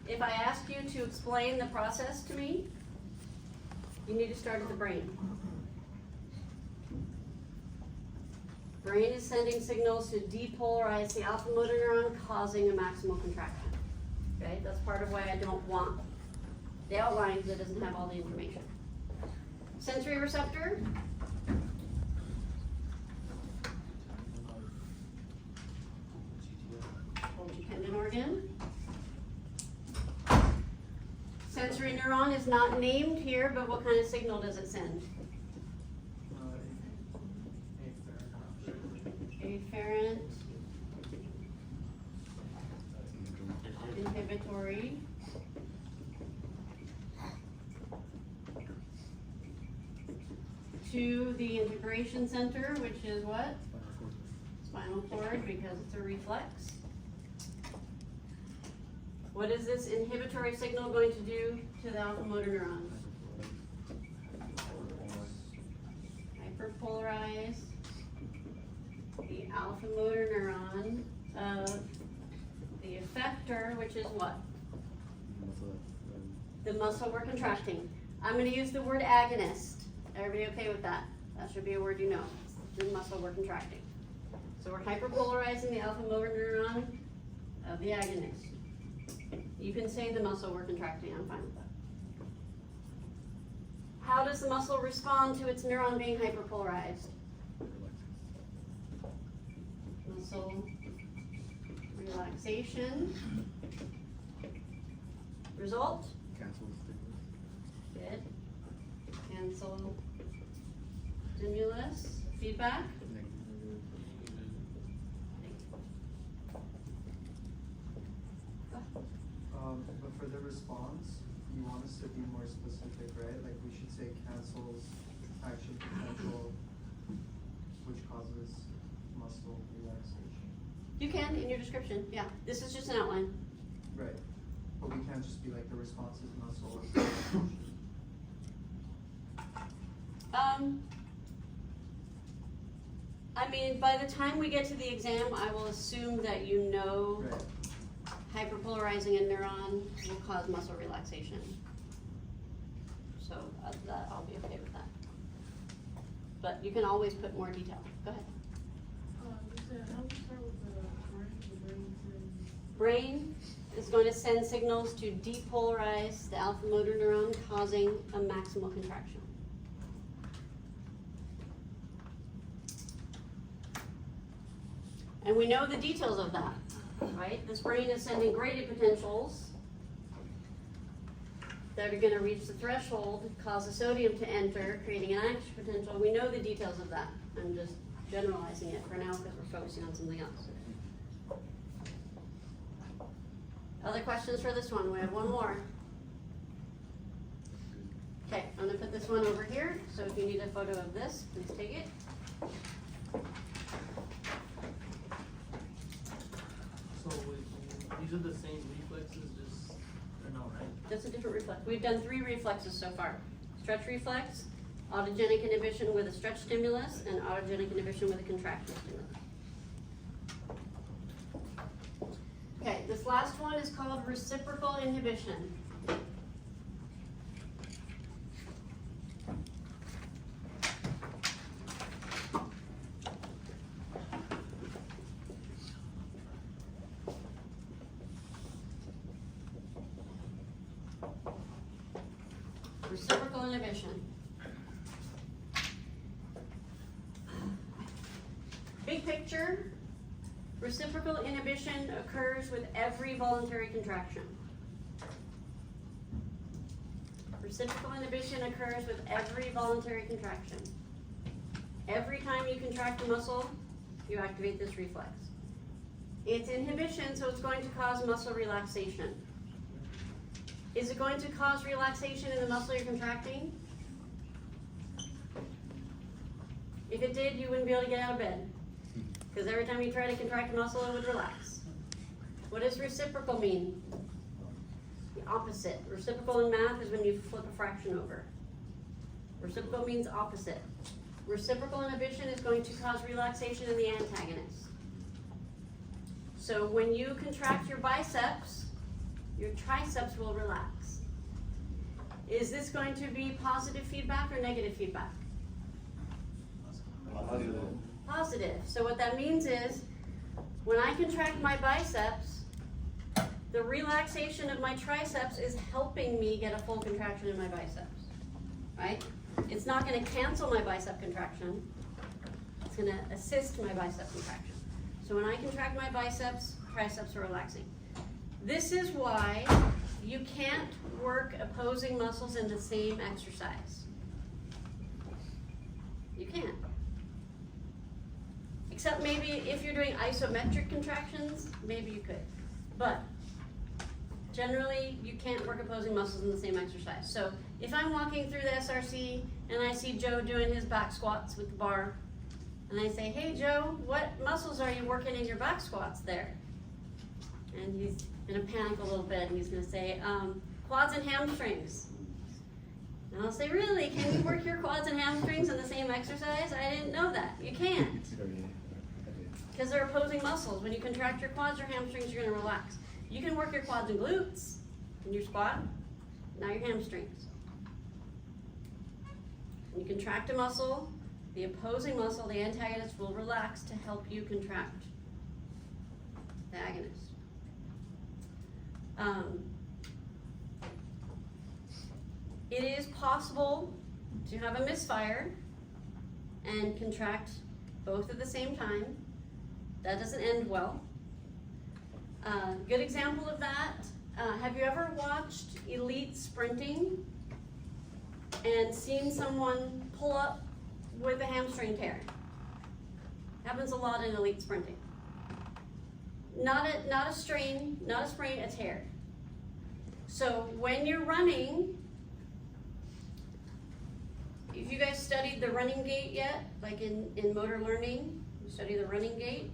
if I ask you to explain the process to me, you need to start at the brain. Brain is sending signals to depolarize the alpha motor neuron, causing a maximal contraction. Okay, that's part of why I don't want the outline, because it doesn't have all the information. Sensory receptor. Golgi tendon organ. Sensory neuron is not named here, but what kind of signal does it send? Afferent inhibitory to the integration center, which is what? Spinal cord, because it's a reflex. What is this inhibitory signal going to do to the alpha motor neuron? Hyperpolarize the alpha motor neuron of the effector, which is what? The muscle we're contracting. I'm going to use the word agonist. Everybody okay with that? That should be a word you know. It's the muscle we're contracting. So we're hyperpolarizing the alpha motor neuron of the agonist. You can say the muscle we're contracting, I'm fine with that. How does the muscle respond to its neuron being hyperpolarized? Muscle relaxation. Result? Cancel the stimulus. Good. Cancel stimulus. Feedback? Negative. But for the response, you want us to be more specific, right? Like we should say cancels action potential, which causes muscle relaxation. You can in your description, yeah. This is just an outline. Right. But we can't just be like the response is muscle relaxation. I mean, by the time we get to the exam, I will assume that you know Right. hyperpolarizing a neuron will cause muscle relaxation. So that, I'll be okay with that. But you can always put more detail. Go ahead. You said, how do you start with the brain to Brain is going to send signals to depolarize the alpha motor neuron, causing a maximal contraction. And we know the details of that, right? This brain is sending graded potentials that are going to reach the threshold, cause the sodium to enter, creating an action potential. We know the details of that. I'm just generalizing it for now because we're focusing on something else. Other questions for this one? We have one more. Okay, I'm gonna put this one over here, so if you need a photo of this, please take it. So these are the same reflexes, just, or no, right? That's a different reflex. We've done 3 reflexes so far. Stretch reflex, autogenic inhibition with a stretch stimulus, and autogenic inhibition with a contraction stimulus. Okay, this last one is called reciprocal inhibition. Reciprocal inhibition. Big picture, reciprocal inhibition occurs with every voluntary contraction. Reciprocal inhibition occurs with every voluntary contraction. Every time you contract a muscle, you activate this reflex. It's inhibition, so it's going to cause muscle relaxation. Is it going to cause relaxation in the muscle you're contracting? If it did, you wouldn't be able to get out of bed. Because every time you try to contract a muscle, it would relax. What does reciprocal mean? The opposite. Reciprocal in math is when you flip a fraction over. Reciprocal means opposite. Reciprocal inhibition is going to cause relaxation in the antagonist. So when you contract your biceps, your triceps will relax. Is this going to be positive feedback or negative feedback? Positive. Positive. So what that means is, when I contract my biceps, the relaxation of my triceps is helping me get a full contraction in my biceps, right? It's not gonna cancel my bicep contraction. It's gonna assist my bicep contraction. So when I contract my biceps, triceps are relaxing. This is why you can't work opposing muscles in the same exercise. You can't. Except maybe if you're doing isometric contractions, maybe you could. But generally, you can't work opposing muscles in the same exercise. So if I'm walking through the SRC and I see Joe doing his back squats with the bar, and I say, hey Joe, what muscles are you working in your back squats there? And he's gonna panic a little bit and he's gonna say, quads and hamstrings. And I'll say, really, can you work your quads and hamstrings in the same exercise? I didn't know that. You can't. Because they're opposing muscles. When you contract your quads or hamstrings, you're gonna relax. You can work your quads and glutes in your squat, now your hamstrings. When you contract a muscle, the opposing muscle, the antagonist, will relax to help you contract the agonist. It is possible to have a misfire and contract both at the same time. That doesn't end well. Good example of that, have you ever watched elite sprinting and seen someone pull up with a hamstring tear? Happens a lot in elite sprinting. Not a strain, not a sprain, a tear. So when you're running, if you guys studied the running gait yet, like in motor learning, you study the running gait,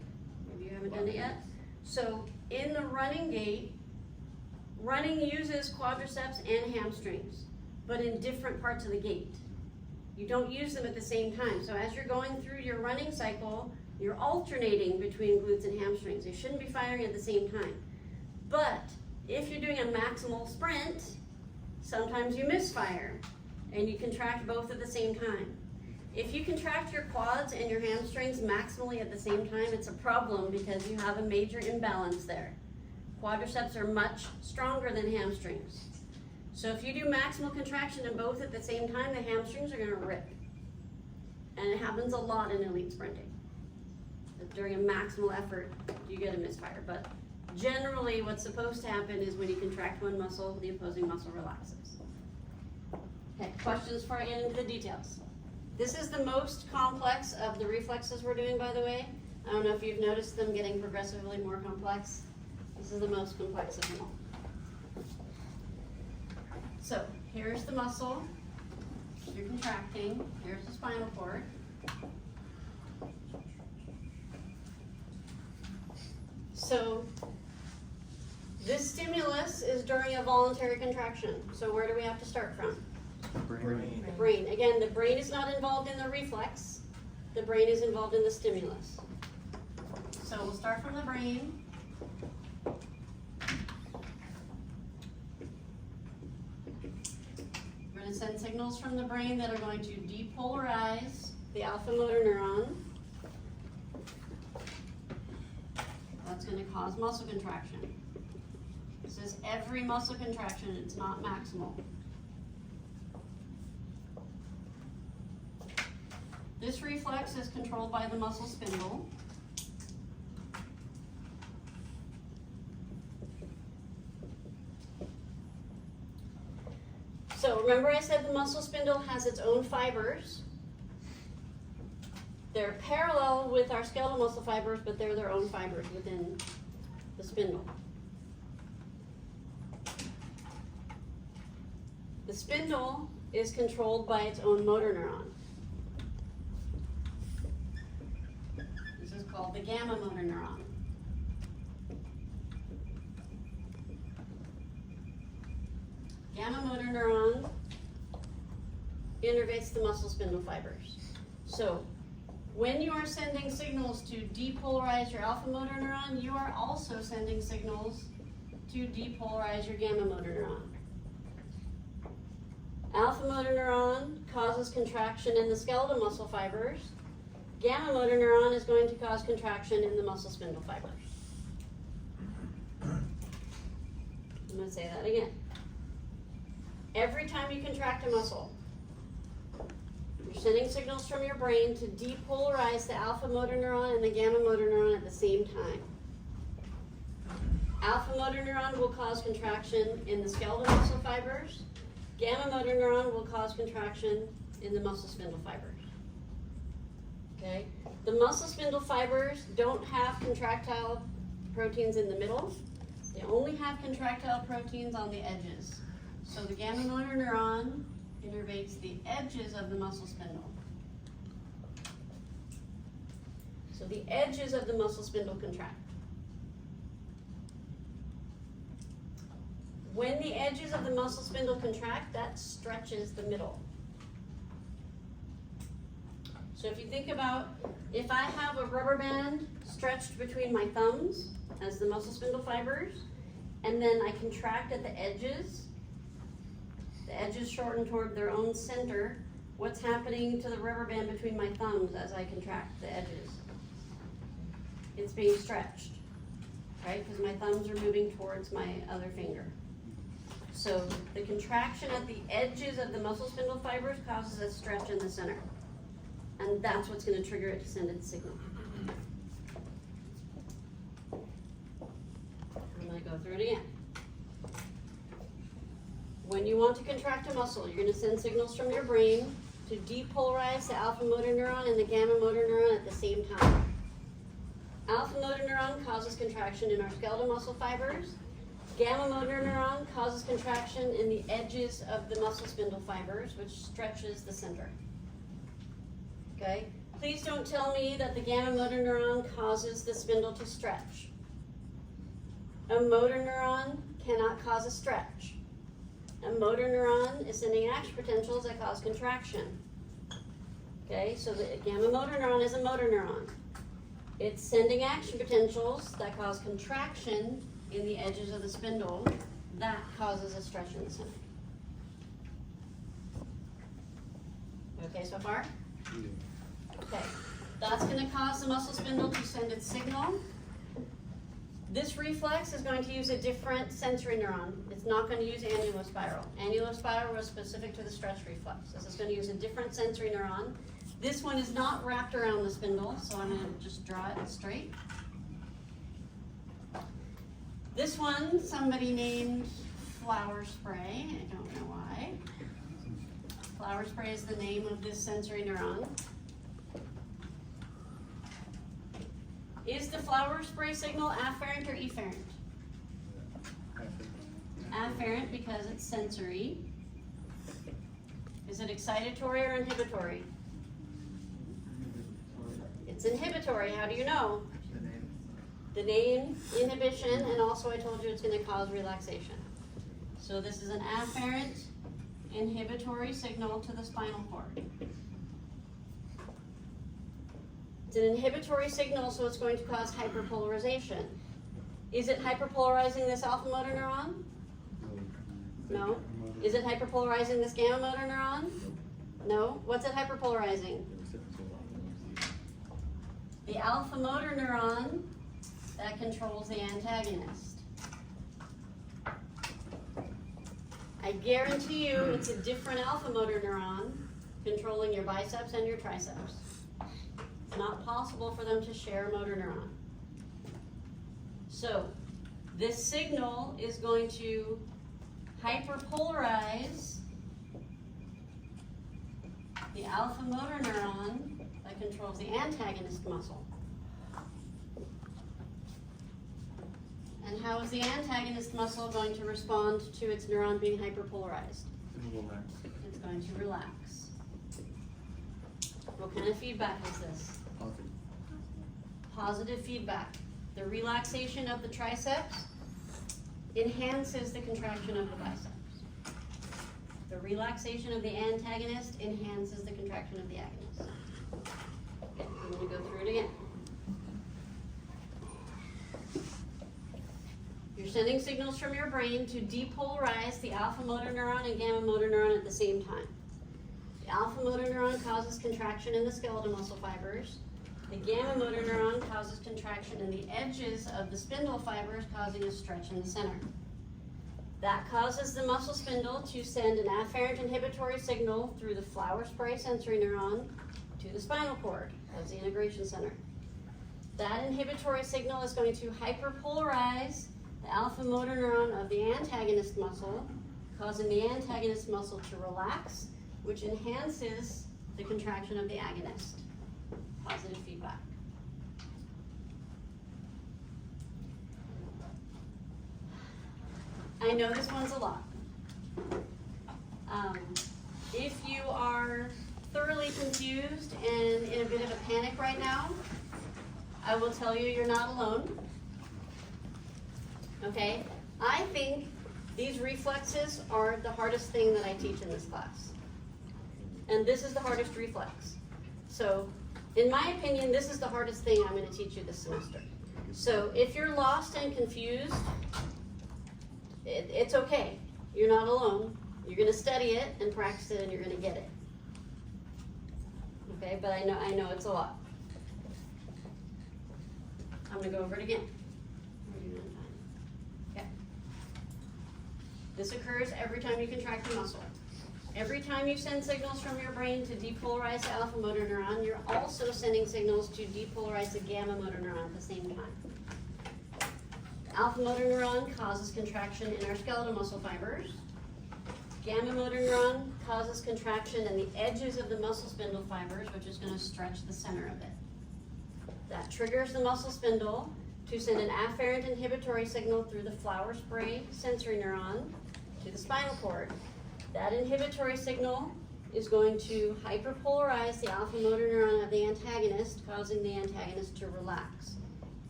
maybe you haven't done it yet. So in the running gait, running uses quadriceps and hamstrings, but in different parts of the gait. You don't use them at the same time. So as you're going through your running cycle, you're alternating between glutes and hamstrings. They shouldn't be firing at the same time. But if you're doing a maximal sprint, sometimes you misfire and you contract both at the same time. If you contract your quads and your hamstrings maximally at the same time, it's a problem because you have a major imbalance there. Quadriceps are much stronger than hamstrings. So if you do maximal contraction in both at the same time, the hamstrings are gonna rip. And it happens a lot in elite sprinting. During a maximal effort, you get a misfire. But generally what's supposed to happen is when you contract one muscle, the opposing muscle relaxes. Okay, questions before I get into the details? This is the most complex of the reflexes we're doing, by the way. I don't know if you've noticed them getting progressively more complex. This is the most complex of them all. So, here's the muscle. You're contracting. Here's the spinal cord. So, this stimulus is during a voluntary contraction. So where do we have to start from? Brain. The brain. Again, the brain is not involved in the reflex. The brain is involved in the stimulus. So we'll start from the brain. We're going to send signals from the brain that are going to depolarize the alpha motor neuron. That's going to cause muscle contraction. This is every muscle contraction, it's not maximal. This reflex is controlled by the muscle spindle. So remember I said the muscle spindle has its own fibers. They're parallel with our skeletal muscle fibers, but they're their own fibers within the spindle. The spindle is controlled by its own motor neuron. This is called the gamma motor neuron. Gamma motor neuron innervates the muscle spindle fibers. So when you are sending signals to depolarize your alpha motor neuron, you are also sending signals to depolarize your gamma motor neuron. Alpha motor neuron causes contraction in the skeletal muscle fibers. Gamma motor neuron is going to cause contraction in the muscle spindle fibers. I'm going to say that again. Every time you contract a muscle, you're sending signals from your brain to depolarize the alpha motor neuron and the gamma motor neuron at the same time. Alpha motor neuron will cause contraction in the skeletal muscle fibers. Gamma motor neuron will cause contraction in the muscle spindle fibers. Okay? The muscle spindle fibers don't have contractile proteins in the middle. They only have contractile proteins on the edges. So the gamma motor neuron innervates the edges of the muscle spindle. So the edges of the muscle spindle contract. When the edges of the muscle spindle contract, that stretches the middle. So if you think about, if I have a rubber band stretched between my thumbs as the muscle spindle fibers, and then I contract at the edges shorten toward their own center, what's happening to the rubber band between my thumbs as I contract the edges? It's being stretched. right? Because my thumbs are moving towards my other finger. So the contraction at the edges of the muscle spindle fibers causes a stretch in the center. And that's what's gonna trigger it to send its signal. I'm gonna go through it again. When you want to contract a muscle, you're gonna send signals from your brain to depolarize the alpha motor neuron and the gamma motor neuron at the same time. Alpha motor neuron causes contraction in our skeletal muscle fibers. Gamma motor neuron causes contraction in the edges of the muscle spindle fibers, which stretches the center. Okay? Please don't tell me that the gamma motor neuron causes the spindle to stretch. A motor neuron cannot cause a stretch. A motor neuron is sending action potentials that cause contraction. Okay, so the gamma motor neuron is a motor neuron. It's sending action potentials that cause contraction in the edges of the spindle. That causes a stretch in the center. Okay so far? Okay, that's going to cause the muscle spindle to send its signal. This reflex is going to use a different sensory neuron. It's not going to use annulospiral. Annulospiral was specific to the stretch reflex. This is going to use a different sensory neuron. This one is not wrapped around the spindle, so I'm going to just draw it straight. This one, somebody named flower spray. I don't know why. Flower spray is the name of this sensory neuron. Is the flower spray signal afferent or efferent? Afferent because it's sensory. Is it excitatory or inhibitory? It's inhibitory. How do you know? The name, inhibition, and also I told you it's going to cause relaxation. So this is an afferent inhibitory signal to the spinal cord. It's an inhibitory signal, so it's going to cause hyperpolarization. Is it hyperpolarizing this alpha motor neuron? No. Is it hyperpolarizing this gamma motor neuron? No. What's it hyperpolarizing? The alpha motor neuron that controls the antagonist. I guarantee you it's a different alpha motor neuron controlling your biceps and your triceps. It's not possible for them to share a motor neuron. So this signal is going to hyperpolarize the alpha motor neuron that controls the antagonist muscle. And how is the antagonist muscle going to respond to its neuron being hyperpolarized? It's going to relax. What kind of feedback is this? Positive feedback. The relaxation of the triceps enhances the contraction of the biceps. The relaxation of the antagonist enhances the contraction of the agonist. Okay, I'm going to go through it again. You're sending signals from your brain to depolarize the alpha motor neuron and gamma motor neuron at the same time. The alpha motor neuron causes contraction in the skeletal muscle fibers. The gamma motor neuron causes contraction in the edges of the spindle fibers, causing a stretch in the center. That causes the muscle spindle to send an afferent inhibitory signal through the flower spray sensory neuron to the spinal cord. That's the integration center. That inhibitory signal is going to hyperpolarize the alpha motor neuron of the antagonist muscle, causing the antagonist muscle to relax, which enhances the contraction of the agonist. Positive feedback. I know this one's a lot. If you are thoroughly confused and in a bit of a panic right now, I will tell you you're not alone. Okay? I think these reflexes are the hardest thing that I teach in this class. And this is the hardest reflex. So, in my opinion, this is the hardest thing I'm going to teach you this semester. So, if you're lost and confused, it's okay. You're not alone. You're going to study it and practice it and you're going to get it. Okay, but I know it's a lot. I'm going to go over it again. This occurs every time you contract a muscle. Every time you send signals from your brain to depolarize the alpha motor neuron, you're also sending signals to depolarize the gamma motor neuron at the same time. Alpha motor neuron causes contraction in our skeletal muscle fibers. Gamma motor neuron causes contraction in the edges of the muscle spindle fibers, which is going to stretch the center of it. That triggers the muscle spindle to send an afferent inhibitory signal through the flower spray sensory neuron to the spinal cord. That inhibitory signal is going to hyperpolarize the alpha motor neuron of the antagonist, causing the antagonist to relax,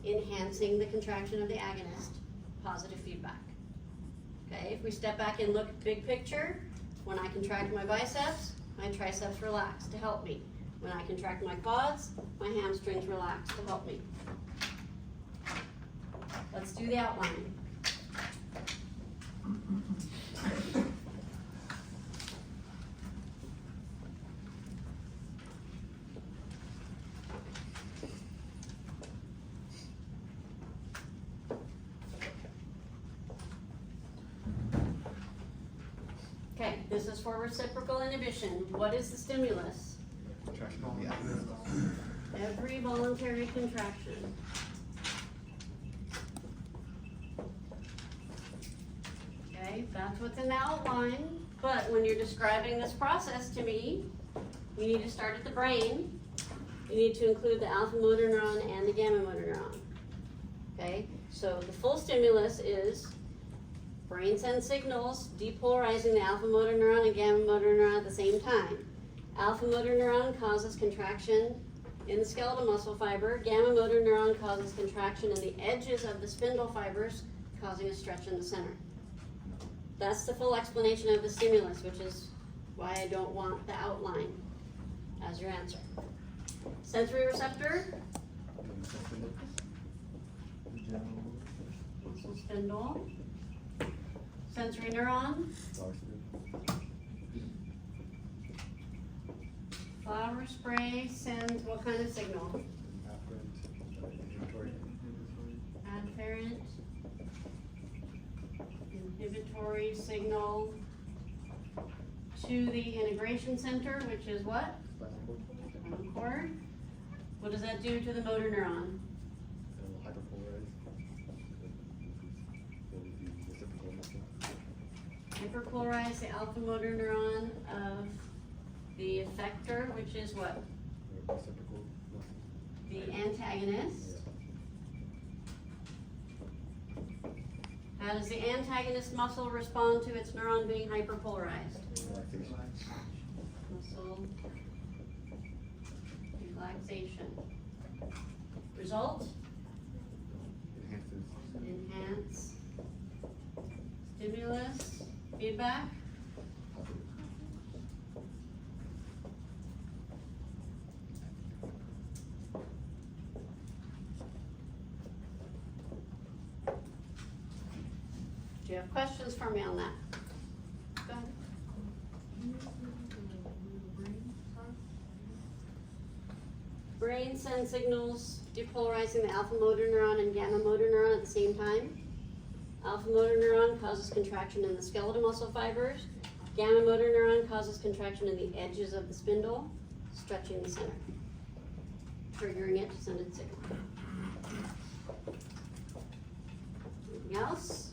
enhancing the contraction of the agonist, positive feedback. Okay, if we step back and look big picture, when I contract my biceps, my triceps relax to help me. When I contract my quads, my hamstrings relax to help me. Let's do the outline. Okay, this is for reciprocal inhibition. What is the stimulus? Contraction of the agonist. Every voluntary contraction. Okay, that's what's in the outline, but when you're describing this process to me, you need to start at the brain. You need to include the alpha motor neuron and the gamma motor neuron. Okay, so the full stimulus is brain sends signals depolarizing the alpha motor neuron and gamma motor neuron at the same time. Alpha motor neuron causes contraction in the skeletal muscle fiber. Gamma motor neuron causes contraction in the edges of the spindle fibers, causing a stretch in the center. That's the full explanation of the stimulus, which is why I don't want the outline as your answer. Sensory receptor, muscle spindle. Sensory neuron, flower spray sends what kind of signal? Afferent inhibitory signal to the integration center, which is what? Spinal cord. What does that do to the motor neuron? Hyperpolarize the alpha motor neuron of the effector, which is what? The antagonist. How does the antagonist muscle respond to its neuron being hyperpolarized? Muscle relaxation. Result? Enhance. Stimulus. Feedback? Do you have questions for me on that? Go ahead. Brain sends signals depolarizing the alpha motor neuron and gamma motor neuron at the same time. Alpha motor neuron causes contraction in the skeletal muscle fibers. Gamma motor neuron causes contraction in the edges of the spindle, stretching the center, triggering it to send its signal. Anything else?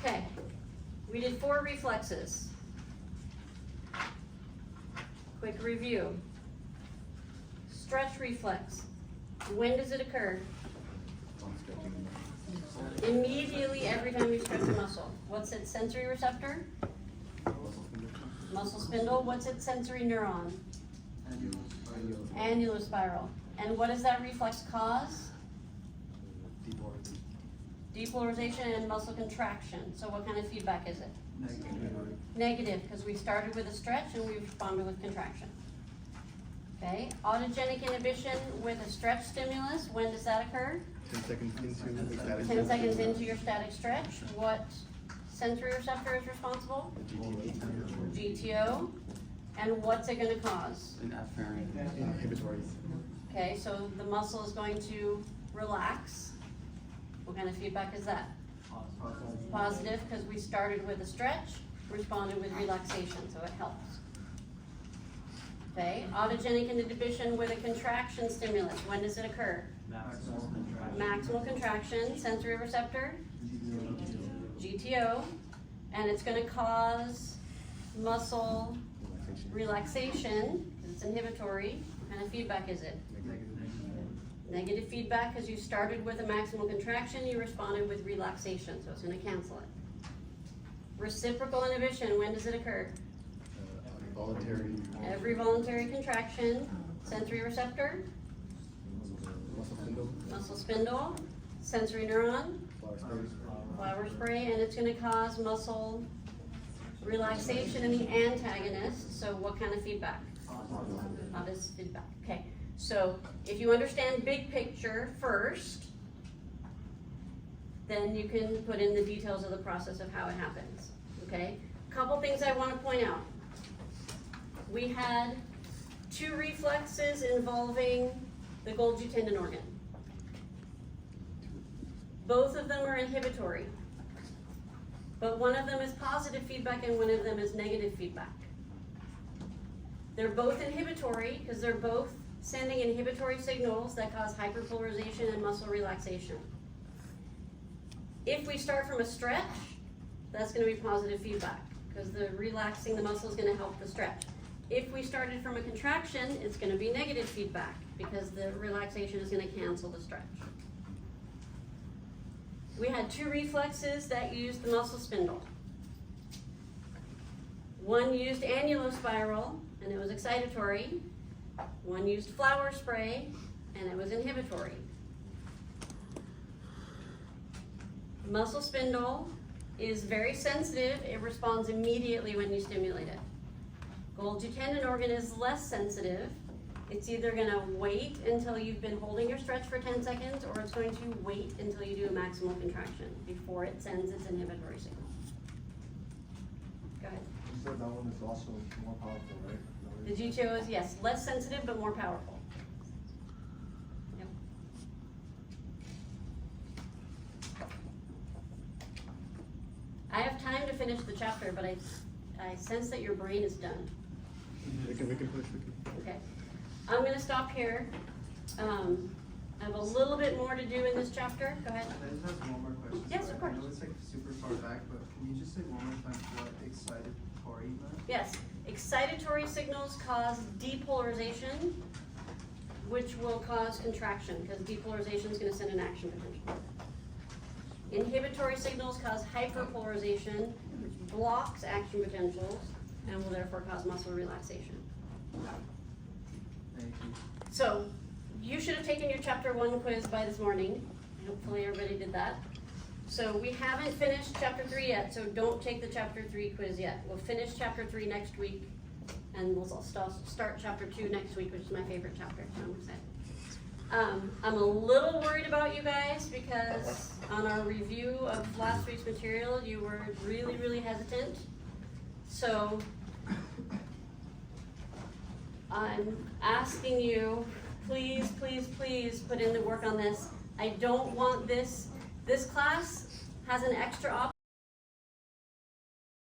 Okay, we did 4 reflexes. Quick review. Stretch reflex. When does it occur? Immediately every time you stretch a muscle. What's its sensory receptor? Muscle spindle. What's its sensory neuron? Annular spiral. And what does that reflex cause? Depolarization and muscle contraction. So what kind of feedback is it? Negative, because we started with a stretch and we responded with contraction. Okay, autogenic inhibition with a stretch stimulus, when does that occur? 10 seconds into the static 10 seconds into your static stretch. What sensory receptor is responsible? GTO. And what's it going to cause? An afferent. Inhibitory. Okay, so the muscle is going to relax. What kind of feedback is that? Positive, because we started with a stretch, responded with relaxation, so it helps. Okay, autogenic inhibition with a contraction stimulus, when does it occur? Maximal contraction, sensory receptor, GTO, and it's gonna cause muscle relaxation, 'cause it's inhibitory. What kind of feedback is it? Negative feedback, because you started with a maximal contraction, you responded with relaxation, so it's gonna cancel it. Reciprocal inhibition, when does it occur? Voluntary. Every voluntary contraction, sensory receptor, Muscle spindle. muscle spindle, sensory neuron, Flower spray. flower spray, and it's gonna cause muscle relaxation in the antagonist. So what kind of feedback? Obvious feedback, okay. So if you understand big picture first, then you can put in the details of the process of how it happens, okay? Couple things I wanna point out. We had 2 reflexes involving the Golgi tendon organ. Both of them are inhibitory, but one of them is positive feedback and one of them is negative feedback. They're both inhibitory because they're both sending inhibitory signals that cause hyperpolarization and muscle relaxation. If we start from a stretch, that's gonna be positive feedback because the relaxing the muscle is gonna help the stretch. If we started from a contraction, it's gonna be negative feedback because the relaxation is gonna cancel the stretch. We had 2 reflexes that used the muscle spindle. One used annulospiral and it was excitatory. One used flower spray and it was inhibitory. Muscle spindle is very sensitive. It responds immediately when you stimulate it. Golgi tendon organ is less sensitive. It's either gonna wait until you've been holding your stretch for 10 seconds or it's going to wait until you do a maximal contraction before it sends its inhibitory signal. Go ahead. You said that one is also more powerful, right? The GTO is, yes, less sensitive but more powerful. Yep. I have time to finish the chapter, but I sense that your brain is done. We can push. Okay, I'm gonna stop here. I have a little bit more to do in this chapter. Go ahead. I just have one more question. Yes, Sorry, of course. I know it's like super far back, but can you just say one more time what excitatory meant? Yes, excitatory signals cause depolarization, which will cause contraction, because depolarization is gonna send an action potential. Inhibitory signals cause hyperpolarization, which blocks action potentials, and will therefore cause muscle relaxation. Thank you. So, you should have taken your chapter 1 quiz by this morning. Hopefully everybody did that. So we haven't finished chapter 3 yet, so don't take the chapter 3 quiz yet. We'll finish chapter 3 next week, and we'll start chapter 2 next week, which is my favorite chapter, so I'm excited. I'm a little worried about you guys because on our review of last week's material, you were really, really hesitant. So I'm asking you, please, please, please put in the work on this. I don't want this class has an extra option